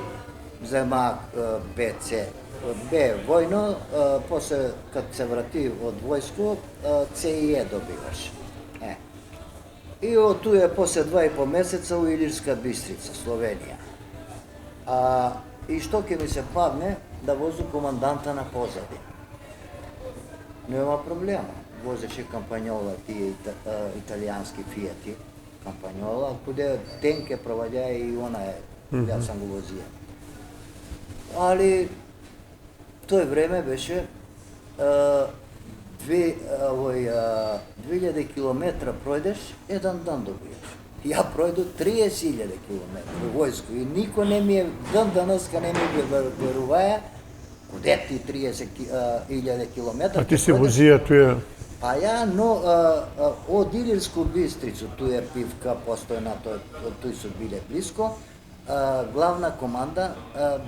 зема БЦ. Бе војно, после кад се врати од војску, ЦИЕ добиваш. И од туе после 2,5 месеца у Илирска Бистрица, Словенија. И што ќе ми се падне да возу команданта на позади. Нема проблема. Возеше кампањола, тие италијански фијати, кампањола, куде тенке проваѓа и она е, јас сам го возија. Али, тој време беше 2000 километра пројдеш, еден дан добиеш. Ја пројду 30.000 километра во војско и никој не ми е, данаска не ми веруваја, куде ти 30.000 километра? А ти се возија туја? А ја, но од Илирску Бистрицу, туја пивка постојна, тој се биле близко, главна команда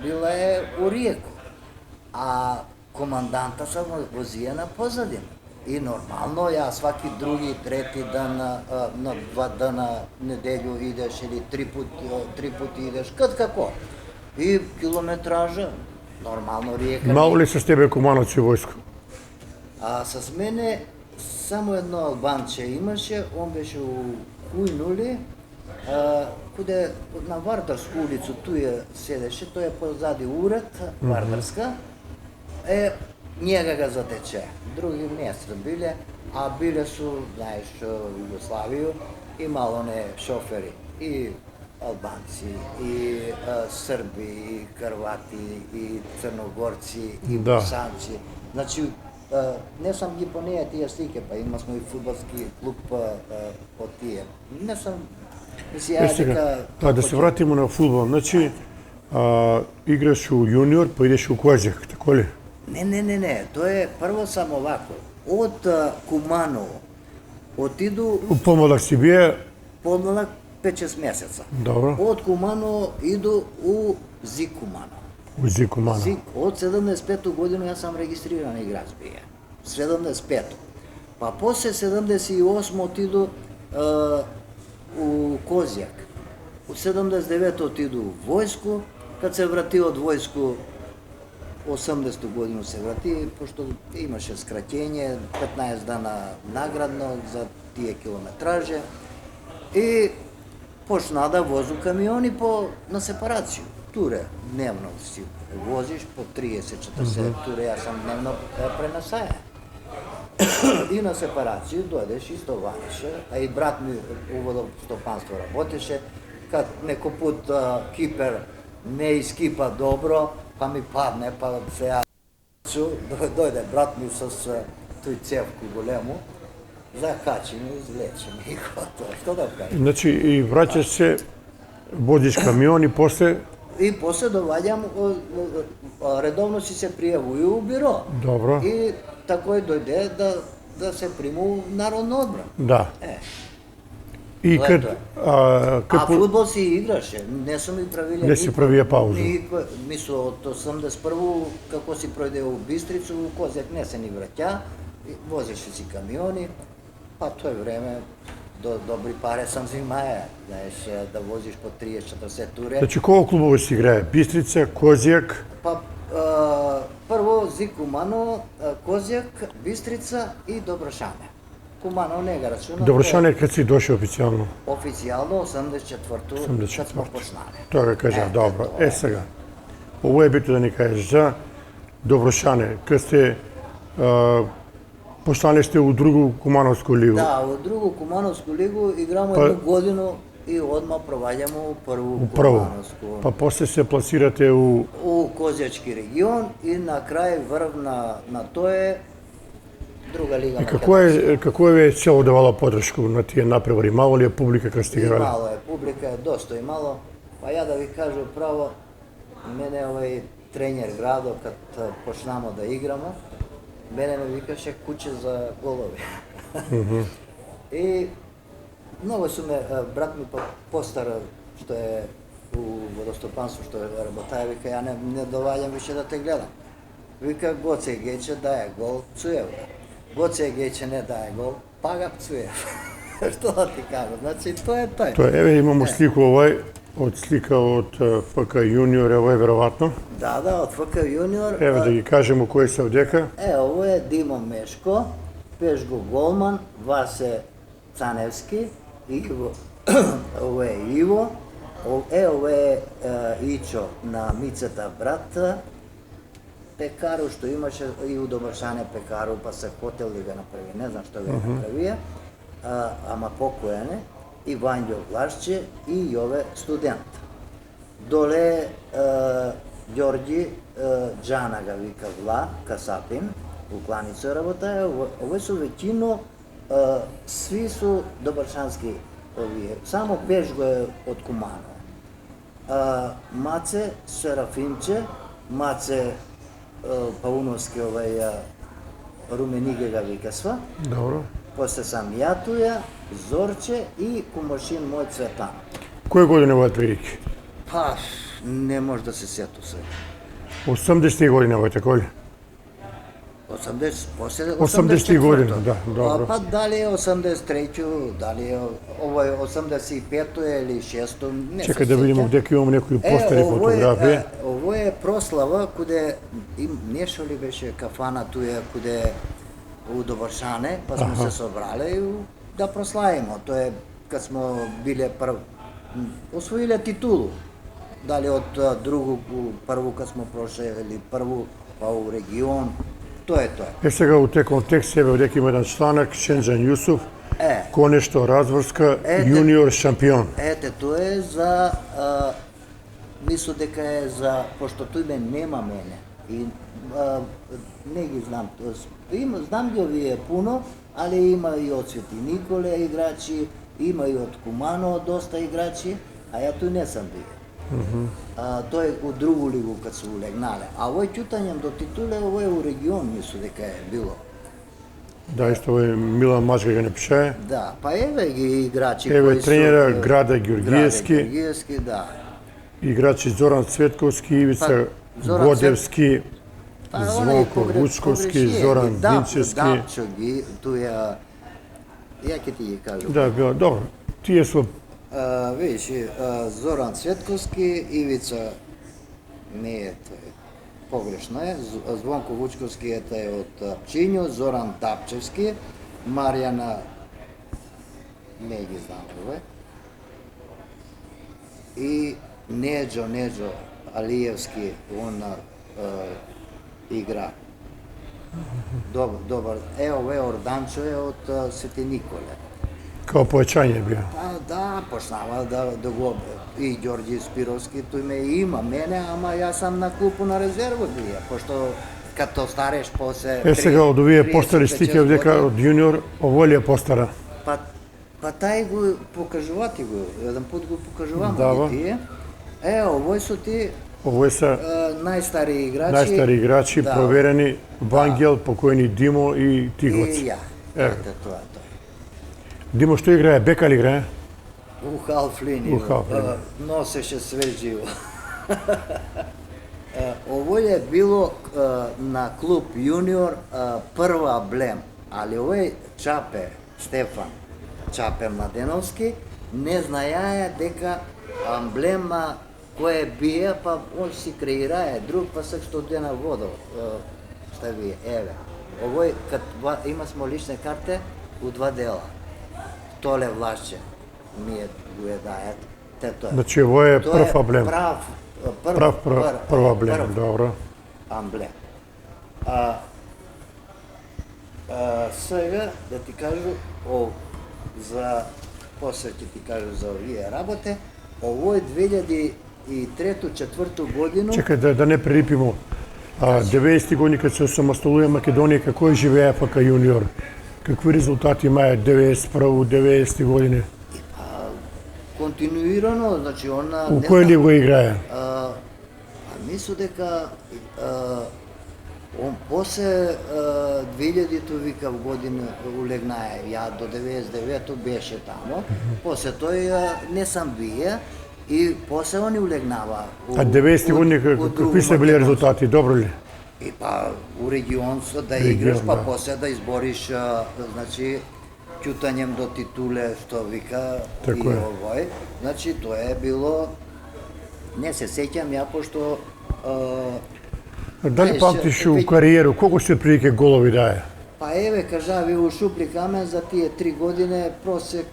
била е у Риеко, а команданта се возија на позадина. И нормално, ја сваки други, трети дан, на 2 дана неделју идеш или 3 пути идеш, како. И километража, нормално Риека. Мало ли с тебе кумановци војско? А с мене само едно албанче имаше, он беше у Хујнули, куде на Вардарску улицу туја седеше, тој е позади уред, Вардарска, njega ga zateče. Drugi mjesto bile, a bile su, znaš, Jugoslaviju, i malo ne šoferi, i Albanci, i Srbi, i Hrvati, i Crnogorci, i Bosanci. Znači, ne sam ги понеја тие слike, па има смо и фудбалски клуб од тие. Не сам, мисли, дека... Да се вратимо на фудбал. Значи, играш у јуниор, па идеш у Козјак, тако ли? Не, тоа е прво само овако. Од Куманово отиду... Помалак си бие? Помалак 5-6 месеца. Добро. Од Куманово иду у Зик Куманово. У Зик Куманово. Зик, од 75-ту годину јас сам регистриран играч бие. 75-ту. Па после 78 отиду у Козјак. У 79-ту отиду у војску, кад се врати од војску 80-ту годину се врати, пошто имаше скраќење, 15 дана наградно за тие километраже и почна да возу камиони на сепарацију. Туре дневно си возиш по 30-40 туре, јас сам дневно пренасаја. И на сепарацију дојдеш и стовареше, а и брат ми у водостопанство работеше, кад некој пут кипер не искипа добро, па ми падне, па се јачу, дојде брат ми со тој цевку голему, закачи ми, излече ми и готово, што да кажем. Значи, и враќаш се, водиш камион и после... И после доваѓам, редовно си се пријавуju у биро. Добро. И такој дојде да се приму народна одбрана. Да. И кад... А фудбал си играше, не сум и правиле... Не си правија пауза. Мисло, од 81-у, како си пројде у Бистрицу, у Козјак не се ни враќа, возеше си камиони, па тој време до добри паре сам зимаја, знаеш, да возиш по 30-40 туре. Значи, колко клубови си играе? Бистрица, Козјак? Па, прво Зик Куманово, Козјак, Бистрица и Доброшане. Куманово не го рачунам. Доброшане кад си дошao официјално? Официјално 84-ту, кад смо почнале. Тоа го кажа, добро. Сега, ово е битно да ни кажеш за Доброшане. Кад сте почнале сте у другу Кумановску лигу? Да, у другу Кумановску лигу играмо едну годину и одма проваѓамо у прву Кумановску. Па после се пласирате у Козјачки регион и на крај врв на тоа друга лига. И како е цело давала подршку на тие напревари? Мало ли е публика кога сте играли? Мало е публика, доста и мало. Па ја да ви кажам право, мене овој тренер градо, кад почнамо да играмо, мене ме викаше куче за голови. И многу су ме, брат ми постара, што е у водостопанство, што работаја, вика, ја не доваѓам више да те гледам. Вика, Гоце Гејче дае гол, Цуев. Гоце Гејче не дае гол, пага Цуев. Што да ти кажам, значи, тоа е тој. Тоа, еве, имамо слику од слика од ФК Јуниор, ево е веројатно. Да, од ФК Јуниор. Еве да ги кажемо кои се овдека. Ово е Димо Мешко, Пешго голман, Васе Цаневски Иво, ovo je Ivo, ovo je Ićo na Miceta brata, pekaru što imaše i u Domašane pekaru, pa se hotel da ga napravi, ne znam što ga je napravio, ama pokojene, i Vanjo Vlašće i ove student. Dole Đorđi Džana ga vika Vla, Kasapin, u klanicu работае, ovo su većino, svi su dobaršanski ovije, samo Pešgo je od Kumanova. Mace Serafinče, Mace Paunovski Rumenige ga vika sva. Dobro. После sam Jatuja, Zorče i kumošin moj Cvetan. Koje godine ovo otprilike? Pa, ne može da se sjetu sve. 80. godine ovo je tako li? 80. godina, da, dobro. Pa da li je 83. da li je ovo je 85. ili 6. ne Čekaj da vidimo gdje imamo neku postari fotografije. Ovo je proslava kude, nešto li beše kafana tu je kude u Dovršane, pa smo se sobrali da proslavimo. To je kad smo bili osvojili titulu. Da li od drugu, prvu kad smo prošli ili prvu, pa u region. To je to. Сега u te kontekst evo gdje ima jedan članak, Šenđan Jusuf, ko nešto razvorska, junior šampion. Ете, to je za, mislu дека je za, pošto tu ime nema mene, i ne gi znam, znam ги ovие puno, ali ima i od Sveti Nikole igrači, ima i od Kumano dosta igrači, a ja tu ne sam bio. To je u drugu ligu kad su ulegnale. A ovo je čutanjem do titule, ovo je u region, mislu дека je bilo. Da, isto ovo je Milan Mačka ga ne piše. Da, pa evo i igrači evo koji je su... trenera Grada Georgijevski. Grada Georgijevski, da. Igrači Zoran Cvetkovski, Ivica Godevski, Zvonko Vučkovski, Zoran Dinčevski. Dapčo, tu je... Ja ќе ti kažem. Da, bilo, dobro. Tije su... Vidiš, Zoran Cvetkovski, Ivica nije, to je pogrešno je, Zvonko Vučkovski je taj od Pčinju, Zoran Dapčevski, Marjana, ne gi znam ove, i Neđo Alijevski, on igra dobar, evo je Ordančo je od Sveti Nikole. Kao povećanje je bio. Da, poznava da go i Đorđe Spirovski tu ima mene, ama ja sam na klupu na rezervu bio, pošto kad to stareš posle... Сега od ovije postari stike ovdje od junior, ovo li je postara? Pa taj го покажувати го, jedan put го покажувам ги тие. Ovo su ti Ovo je sa najstariji igrači, provereni, Vangel, pokojni Dimo i Tigoc. I ja, eto to je to. Dimo što igraje, beka li igraje? U half-liniju, noseše sve živo. Ovo je bilo na klub junior prva blem, ali ovo je Čape, Stefan Čape Mladenovski, ne znajaje дека amblema koje bije, pa on si kreiraje drug, pa sad što ide na vodu, šta bije, evo. Ovo je, kad ima smo lične karte u dva dela. Tole Vlašće mi je daje, te to je. Znači ovo je prv amblem. Prv amblem, dobro. Amblem. Сега да ти кажу, после ќе ти кажу за овие работе, ovo je 2003-2004 годину. Чекай да не прилипимо. 90-ти години kad se osamostoluje Makedonija, kako je живее ФК junior? Какви резултати имае 91-90 години? Континуирано, значи она... У кој ниво играе? Мислам дека он после 2000-то викав година улегнае, ја до 99-то беше тамо, после тој не сам бие и после они улегнава. А 90-ти години какви се били резултати, добро ли? И па у регион да играш, па после да избориш, значи ќутањем до титуле, што вика и овој. Значи тоа е било, не се сеќам ја, пошто Дали памтиш у кариеру, колку си отприлike голови дае? Па еве, кажа ви у Шупли Камен за тие 3 години просек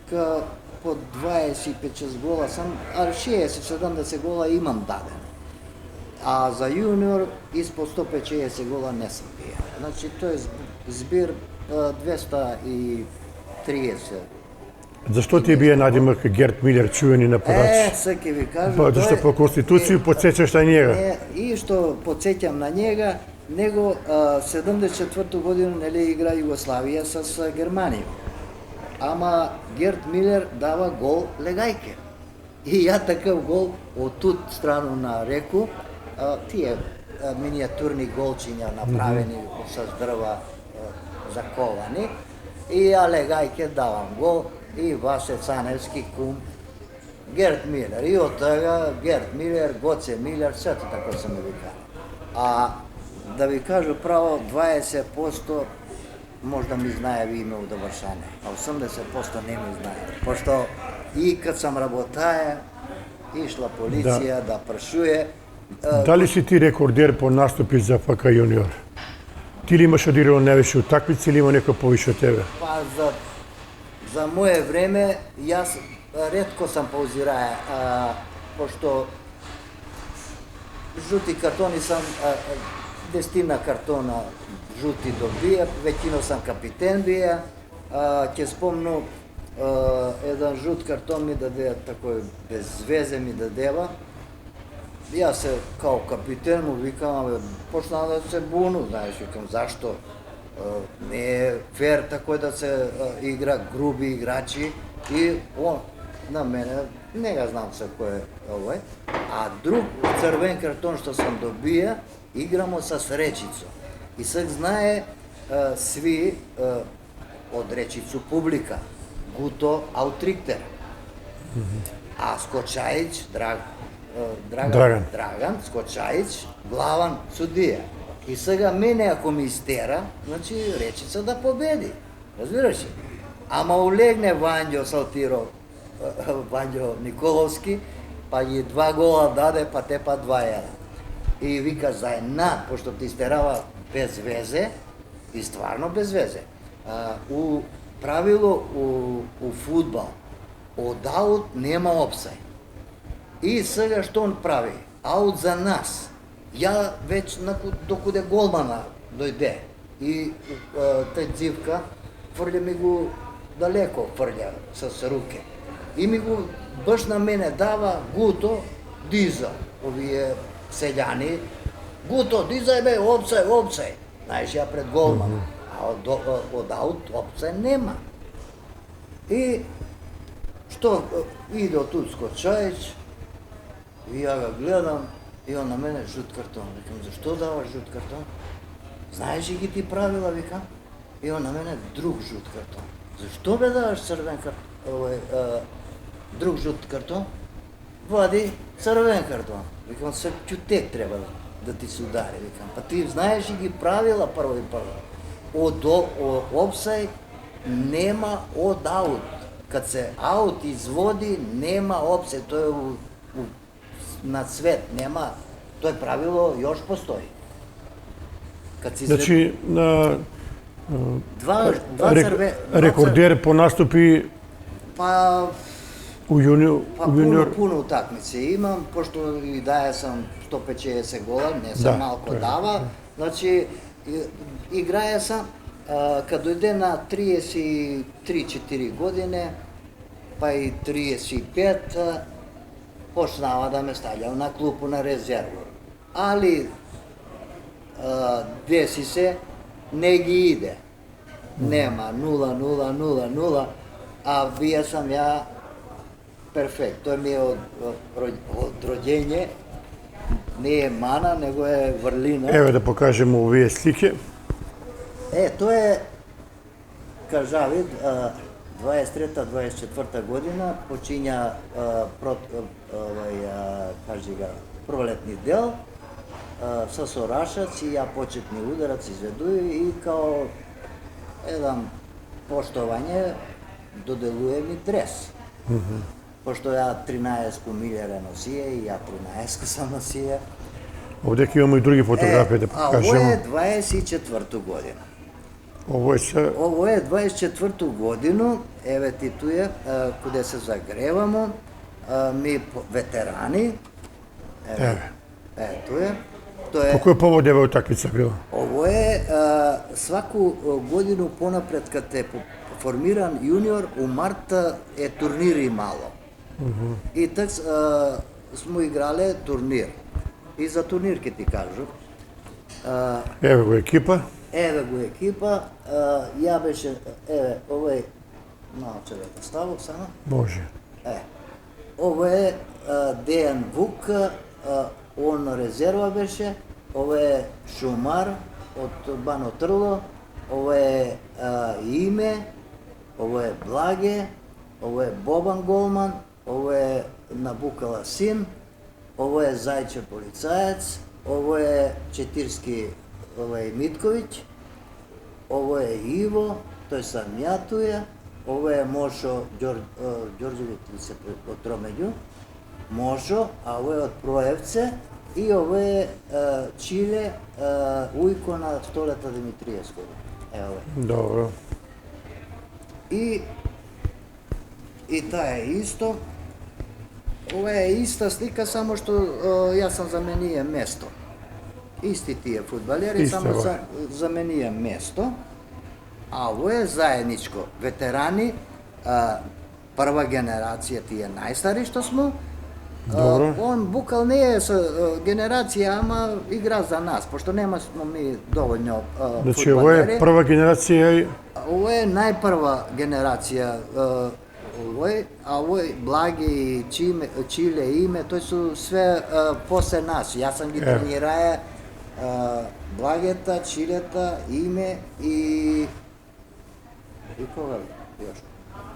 по 25-6 гола сам, а 60-70 гола имам даден. А за јуниор испод 150 гола не сам бија. Значи тој збир 230. Зашто ти бие надимак Герт Милер, чуени нападач? Се ќе ви кажам. Па, зашто по Конституција подсеќаш на njega? И што подсеќам на njega, него 74 година нели игра Југославија с Германија. Ама Герт Милер дава гол легајке. И ја такав гол од тут страну на реку, тие минијатурни голчиња направени со дрва заковани, и ја легајке давам гол, и Васе Цаневски кум Герт Милер. И од тога Герт Милер, Гоце Милер, сето така се ме вика. А да ви кажу право, 20% можда ми знае име од довршане, а 80% не ми знае. Пошто и кад сам работае, ишла полиција да прашуе. Дали си ти рекордер по наступи за ФК Јуниор? Ти ли имаш одирано највише утакмици или има некој повише од тебе? Па за моје време, јас ретко сам паузирае, пошто жути картони сам, 10 картона жути добија, веќино сам капитен бија, ќе спомну еден жут картон ми даде, такој без везе ми дадева. Јас се као капитен му викам, почна да се буну, знаеш, викам, зашто? Не е фер тако да се игра груби играчи, и он на мене, не го знам се кој е овој, а друг црвен картон што сам добија, играмо со Речицо. И сега знае сви од Речицу публика, Гуто Аутрихтер, а Скочајич, Драган Скочајич, главан судија. И сега мене ако ми истера, значи Речица да победи. Разбираш ли? Ама улегне Ванџо Салтиро, Ванџо Николовски, па ги 2 гола даде, па те па 2-1. И вика за една, пошто ти истерава без везе, и стварно без везе. У правило у фудбал, од аут нема опсај. И сега што он прави? Аут за нас. Ја веќе докуде голмана дојде и тај дзивка фрља ми го далеко фрља с руке. И ми го баш на мене дава Гуто диза. Овие селјани, Гуто дизај бе, опсај. Знаеш, ја пред голмана. А од аут опсај нема. И што иде од тут Скочајич, и ја го гледам, и он на мене жут картон. Викам, зашто даваш жут картон? Знаеш ли ги ти правила, викам? И он на мене друг жут картон. Зашто бе даваш црвен картон? Друг жут картон? Вади црвен картон. Викам, се чутек треба да ти се удари. Викам, па ти знаеш ли ги правила прво и прво? Од опсај нема од аут. Кад се аут изводи, нема опсај. Тој е на свет нема, тој правило још постои. Значи, два рекордер по наступи па у јуниор. Пуно утакмици имам, пошто и даја сам 150 гола, не сам малко дава. Значи, играја сам, кад дојде на 33-4 години, па и 35, почнава да ме стављав на клупу на резерву. Али деси се, не ги иде. Нема 0-0-0-0, а вија сам ја перфект. Тој ми е од роѓење, не е мана, него е врлина. Еве да покажеме овие слики. Тоа е Кажавид, 23-24 година почиња пролетни дел со Сорашац и ја почетни ударац изведуј и као еден поштовање доделуе ми дрес. Пошто ја 13-ку Милере носија и ја 13-ку сам носија. Овде ќе имаме и други фотографии да покажеме. А ово е 24 година. Ovo je sa... Ovo je 24. godinu, evo ti tu je, kude se zagrevamo, mi veterani, Evo. tu je. To je, Po kojoj povod je utakmica bila? ovo je svaku godinu ponapred kad je formiran junior, u marta je turniri malo. I tak smo igrali turnir. I za turnirke ti kažu. Evo go ekipa. Evo go ekipa, ja беше, ovo je, malo će da stavu samo. Može. Ovo je Dejan Vuk, on rezerva беше, ovo je Šumar od Bano Trlo, ovo je Ime, ovo je Blage, ovo je Boban Golman, ovo je Nabukala sin, ovo je Zajče policajac, ovo je Četirski Mitković, ovo je Ivo, to sam ja tu je, ovo je Mošo Đorđević se od Tromeđu, Mošo, a ovo je od Projevce i ovo je Čile Ujko na Stoleta Dimitrijevskog. Evo je. Dobro. I ta je isto. Ovo je ista slika, samo što ja sam zamenio mesto. Isti ti je fudbaleri, samo zamenio mesto. A ovo je zajedničko. Veterani, prva generacija ti je najstari što smo. Dobro. On bukal ne je sa generacijama, igra za nas, pošto nema smo mi dovoljno fudbaleri. Znači, ovo je prva generacija. Ovo je najprva generacija, a ovo je Blage i Čile Ime, to su sve posle nas. Ja sam gi treniraja Blageta, Čileta, Ime i koga još?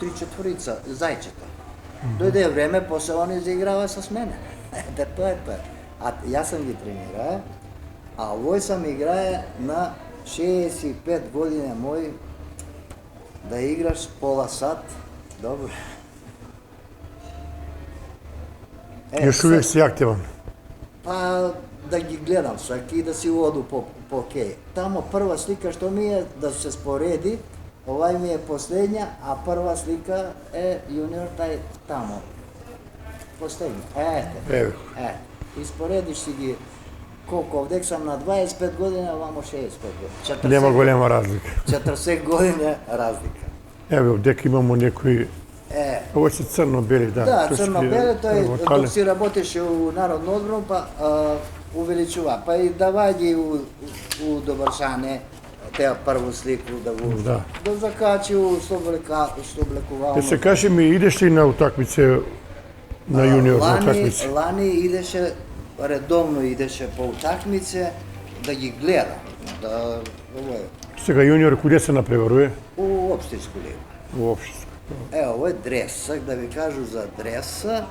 3/4 Zajčeta. Dojde vreme, posle on izigrava sa smene. To je to. A ja sam gi treniraja, a ovo sam igraja na 65 godine moj, da igraš pola sat, dobro. Još uvijek si aktivan. Pa da gi gledam svaki i da si u vodu po keji. Tamo prva slika što mi je da se sporedi, ovaj mi je posljednja, a prva slika je junior taj tamo. Posljednja. Evo. Isporediš si gi koliko, ovdje sam na 25 godina, ovamo 65 godina. Nema golema razlika. 40 godina razlika. Evo, ovdje imamo nekoj... Ovo je crno-beli, da. Da, crno-beli, to je dok si работиш u Narodnu odbranu, pa uveličува. Pa i da vađi u dovršане te prvu sliku, da zakači u Stobleku. Se kaži mi, ideš li na utakmice, na junior utakmice? Lani idеше, redovno idеше po utakmice, da gi gleda. Сега junior kude se naprevaruje? U opštinsku ligu. U opštinsku. Evo, ovo je Dresak, da vi kažu za Dresa,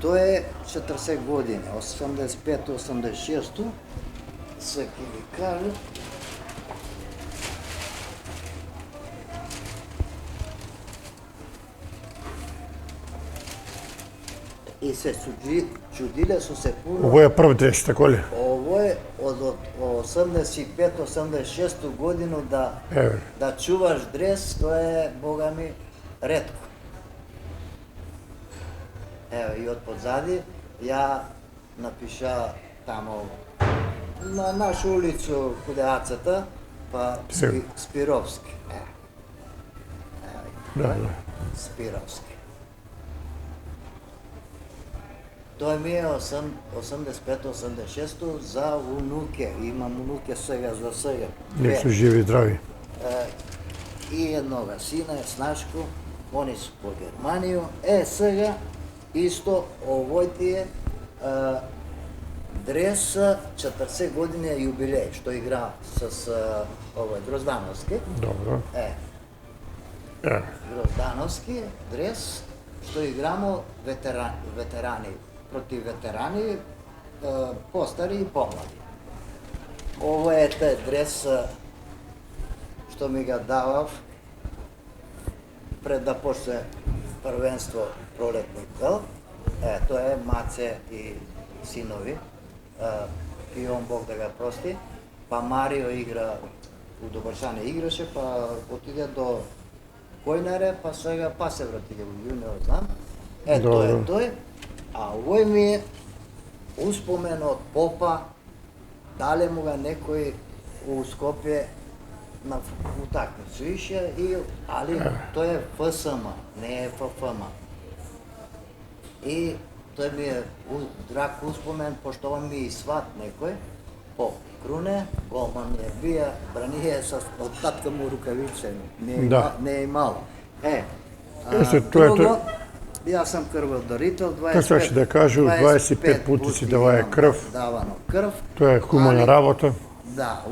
to je 40 godine, 85-86, sad ki vi kažu. I se čudile su se puno. Ovo je prvi dres, tako li? Ovo je od 85-86 godinu da čuvaš dres, to je, boga mi, retko. Evo, i od podzadi, ja napiša tamo na našu ulicu kude Acata, pa Spirovski. Evo, Spirovski. To mi je 85-86 za unuke, imam unuke svega za svega. Nek su živi i zdravi. I jednoga sina je Snaško, oni su po Germaniju. Svega, isto, ovoj ti je dres 40 godine jubilej, što igra s Grozdanovski. Dobro. Grozdanovski dres, što igramo veterani. Protiv veterani, postari i pomladi. Ovo je taj dres što mi ga davav pred da počne prvenstvo proletni kel. To je Mace i sinovi, i on Bog da ga prosti. Pa Mario igra у Добршане играше, па отиде до Којнаре, па сега па се врати во јуниор, знам. Тој е тој. А овој ми е успомен од попа, дале му га некој у Скопје на утакмицу ише, али тој е ФСМ, не е ФФМ. И тој ми е драг успомен, пошто он ми и сват некој, по Круне, голман ми е бија, бранија од татка му рукавице, не е имало. Друго, јас сум крводарител, 25 пути си даваја крв. Давано крв. Тоа е хумана работа. Да,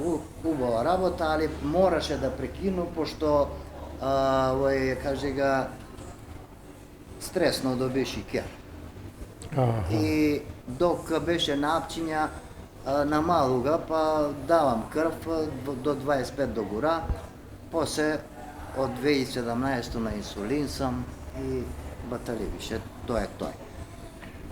убава работа, али мораше да прекину, пошто, кажи га, стресно добеше кер. И док беше напчиња на малуга, па давам крв до 25 до гора, после од 2017 на инсулин сам и батали више, тоа е тој.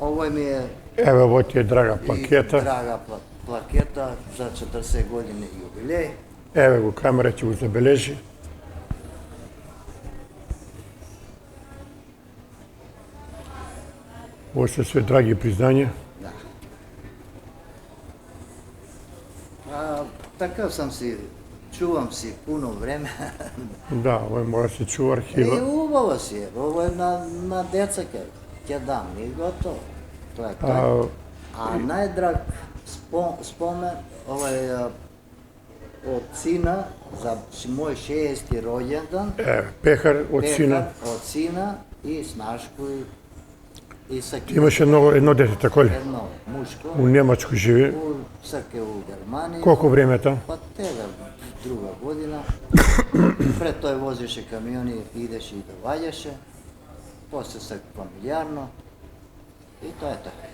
Овој ми е... Еве, ово ти е драга плакета. Драга плакета за 40 години јубилеј. Еве го, камера ќе го забележи. Ово се све драги признања. Да. Така сам си, чувам си пуно време. Да, ово мора се чува И архива. убаво си е, ово е на деца ќе дам и готово. Тоа е тоа. А најдраг спомен, ова е од сина за мој 60-ти роѓендан. Пехар од сина. Од сина и Снашко и Саки. Имаше едно дете, тако ли? Едно мушко. У Немачко живе. У Саке у Германија. Колку време таму? Па тега друга година. Пред тој возеше камиони, идеше и доваѓаше. После се фамилиарно. И тоа е така.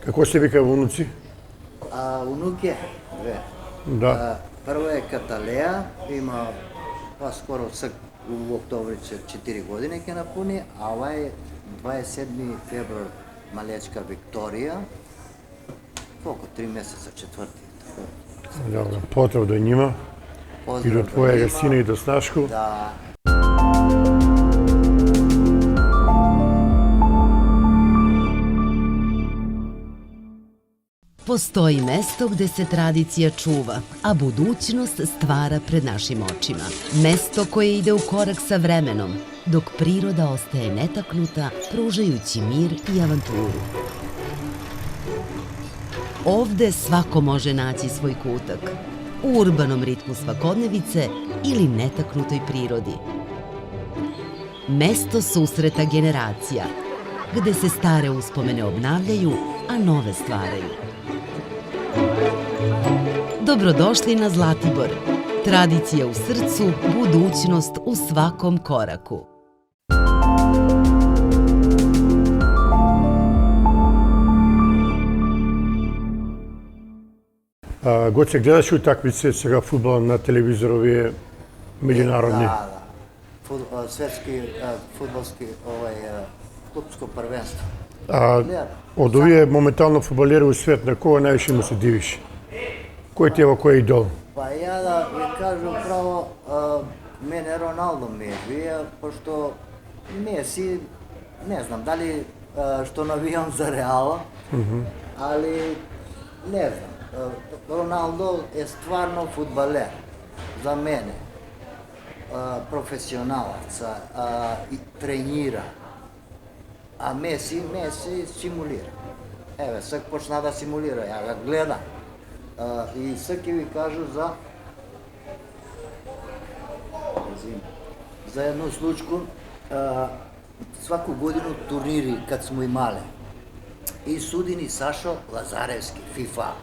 Како се вика внуци? Унуке, две. Да. Прво е Каталеа, има па скоро у октомври 4 години ќе напуни, а ова е 27 февруар малечка Викторија. Колку 3 месеца, четврти. Добро, поздрав до њима. И до твојега сина и до Снашко. Да. Postoji mesto gde se tradicija čuva, a budućnost stvara pred našim očima. Mesto koje ide u korak sa vremenom, dok priroda ostaje netaknuta, pružajući mir i avanturu. Ovde svako može naći svoj kutak, u urbanom ritmu svakodnevice ili netaknutoj prirodi. Mesto susreta generacija, gde se stare uspomene obnavljaju, a nove stvaraju. Dobrodošli na Zlatibor. Tradicija u srcu, budućnost u svakom koraku. Гоце, гледаш утакмице сега фудбал на телевизорови меѓународни? Да. Светски фудбалски клубско првенство. Од овие моментално фудбалери у свет, на кога највише му се дивиш? Кој ти е кој идол? Па ја да ви кажам право, мене Роналдо ми е вие, пошто Меси, не знам дали што навијам за Реала, али не знам. Роналдо е стварно фудбалер за мене. Професионалец и тренира. А Меси симулира. Еве, сак почна да симулира, ја го гледам. И сак ќе ви кажу за едно случку, сваку годину турнири кад смо имале. И суди ни Сашо Лазаревски, ФИФА.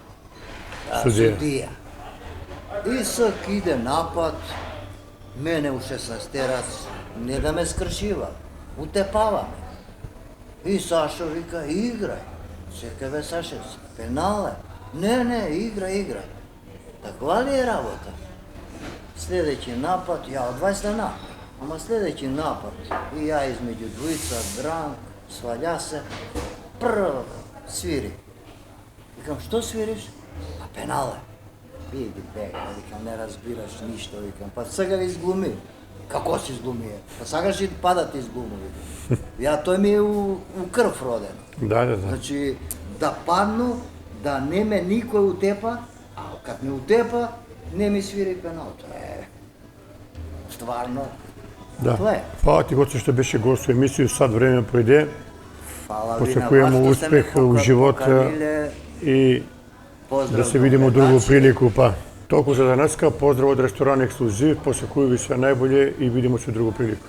Судија. И сак иде напад, мене у 16-терац, не да ме скршива, утепава ме. И Сашо вика, играј. Чекај бе, Саше, пенал е. Не, играј. Таква ли е работа? Следеќи напад, ја одвајста напад. Ама следеќи напад, и ја измеѓу двојца, дранг, сваља се, прв свири. Викам, што свириш? А пенал е. иди бега, викам, не разбираш ништо, викам, па сега изглуми. Како си изглуми? Па сакаш и пада ти изглуми, викам. Тој ми е у крв роден. Да. Значи, да падну, да не ме никој утепа, а кад ме утепа, не ми свири пенал. Тоа е стварно. Да. Тоа е. Фала ти Гоце што беше гост во емисија Сад време појде. Фала ви на Посекуваме вас што сте ме успех у живота поканиле. и Поздрав да се до видиме у другу гледачите. прилику, па. Толку за денеска, поздрав од ресторан Ексклузив, посекувај ви се најболje и видимо се у другу прилику.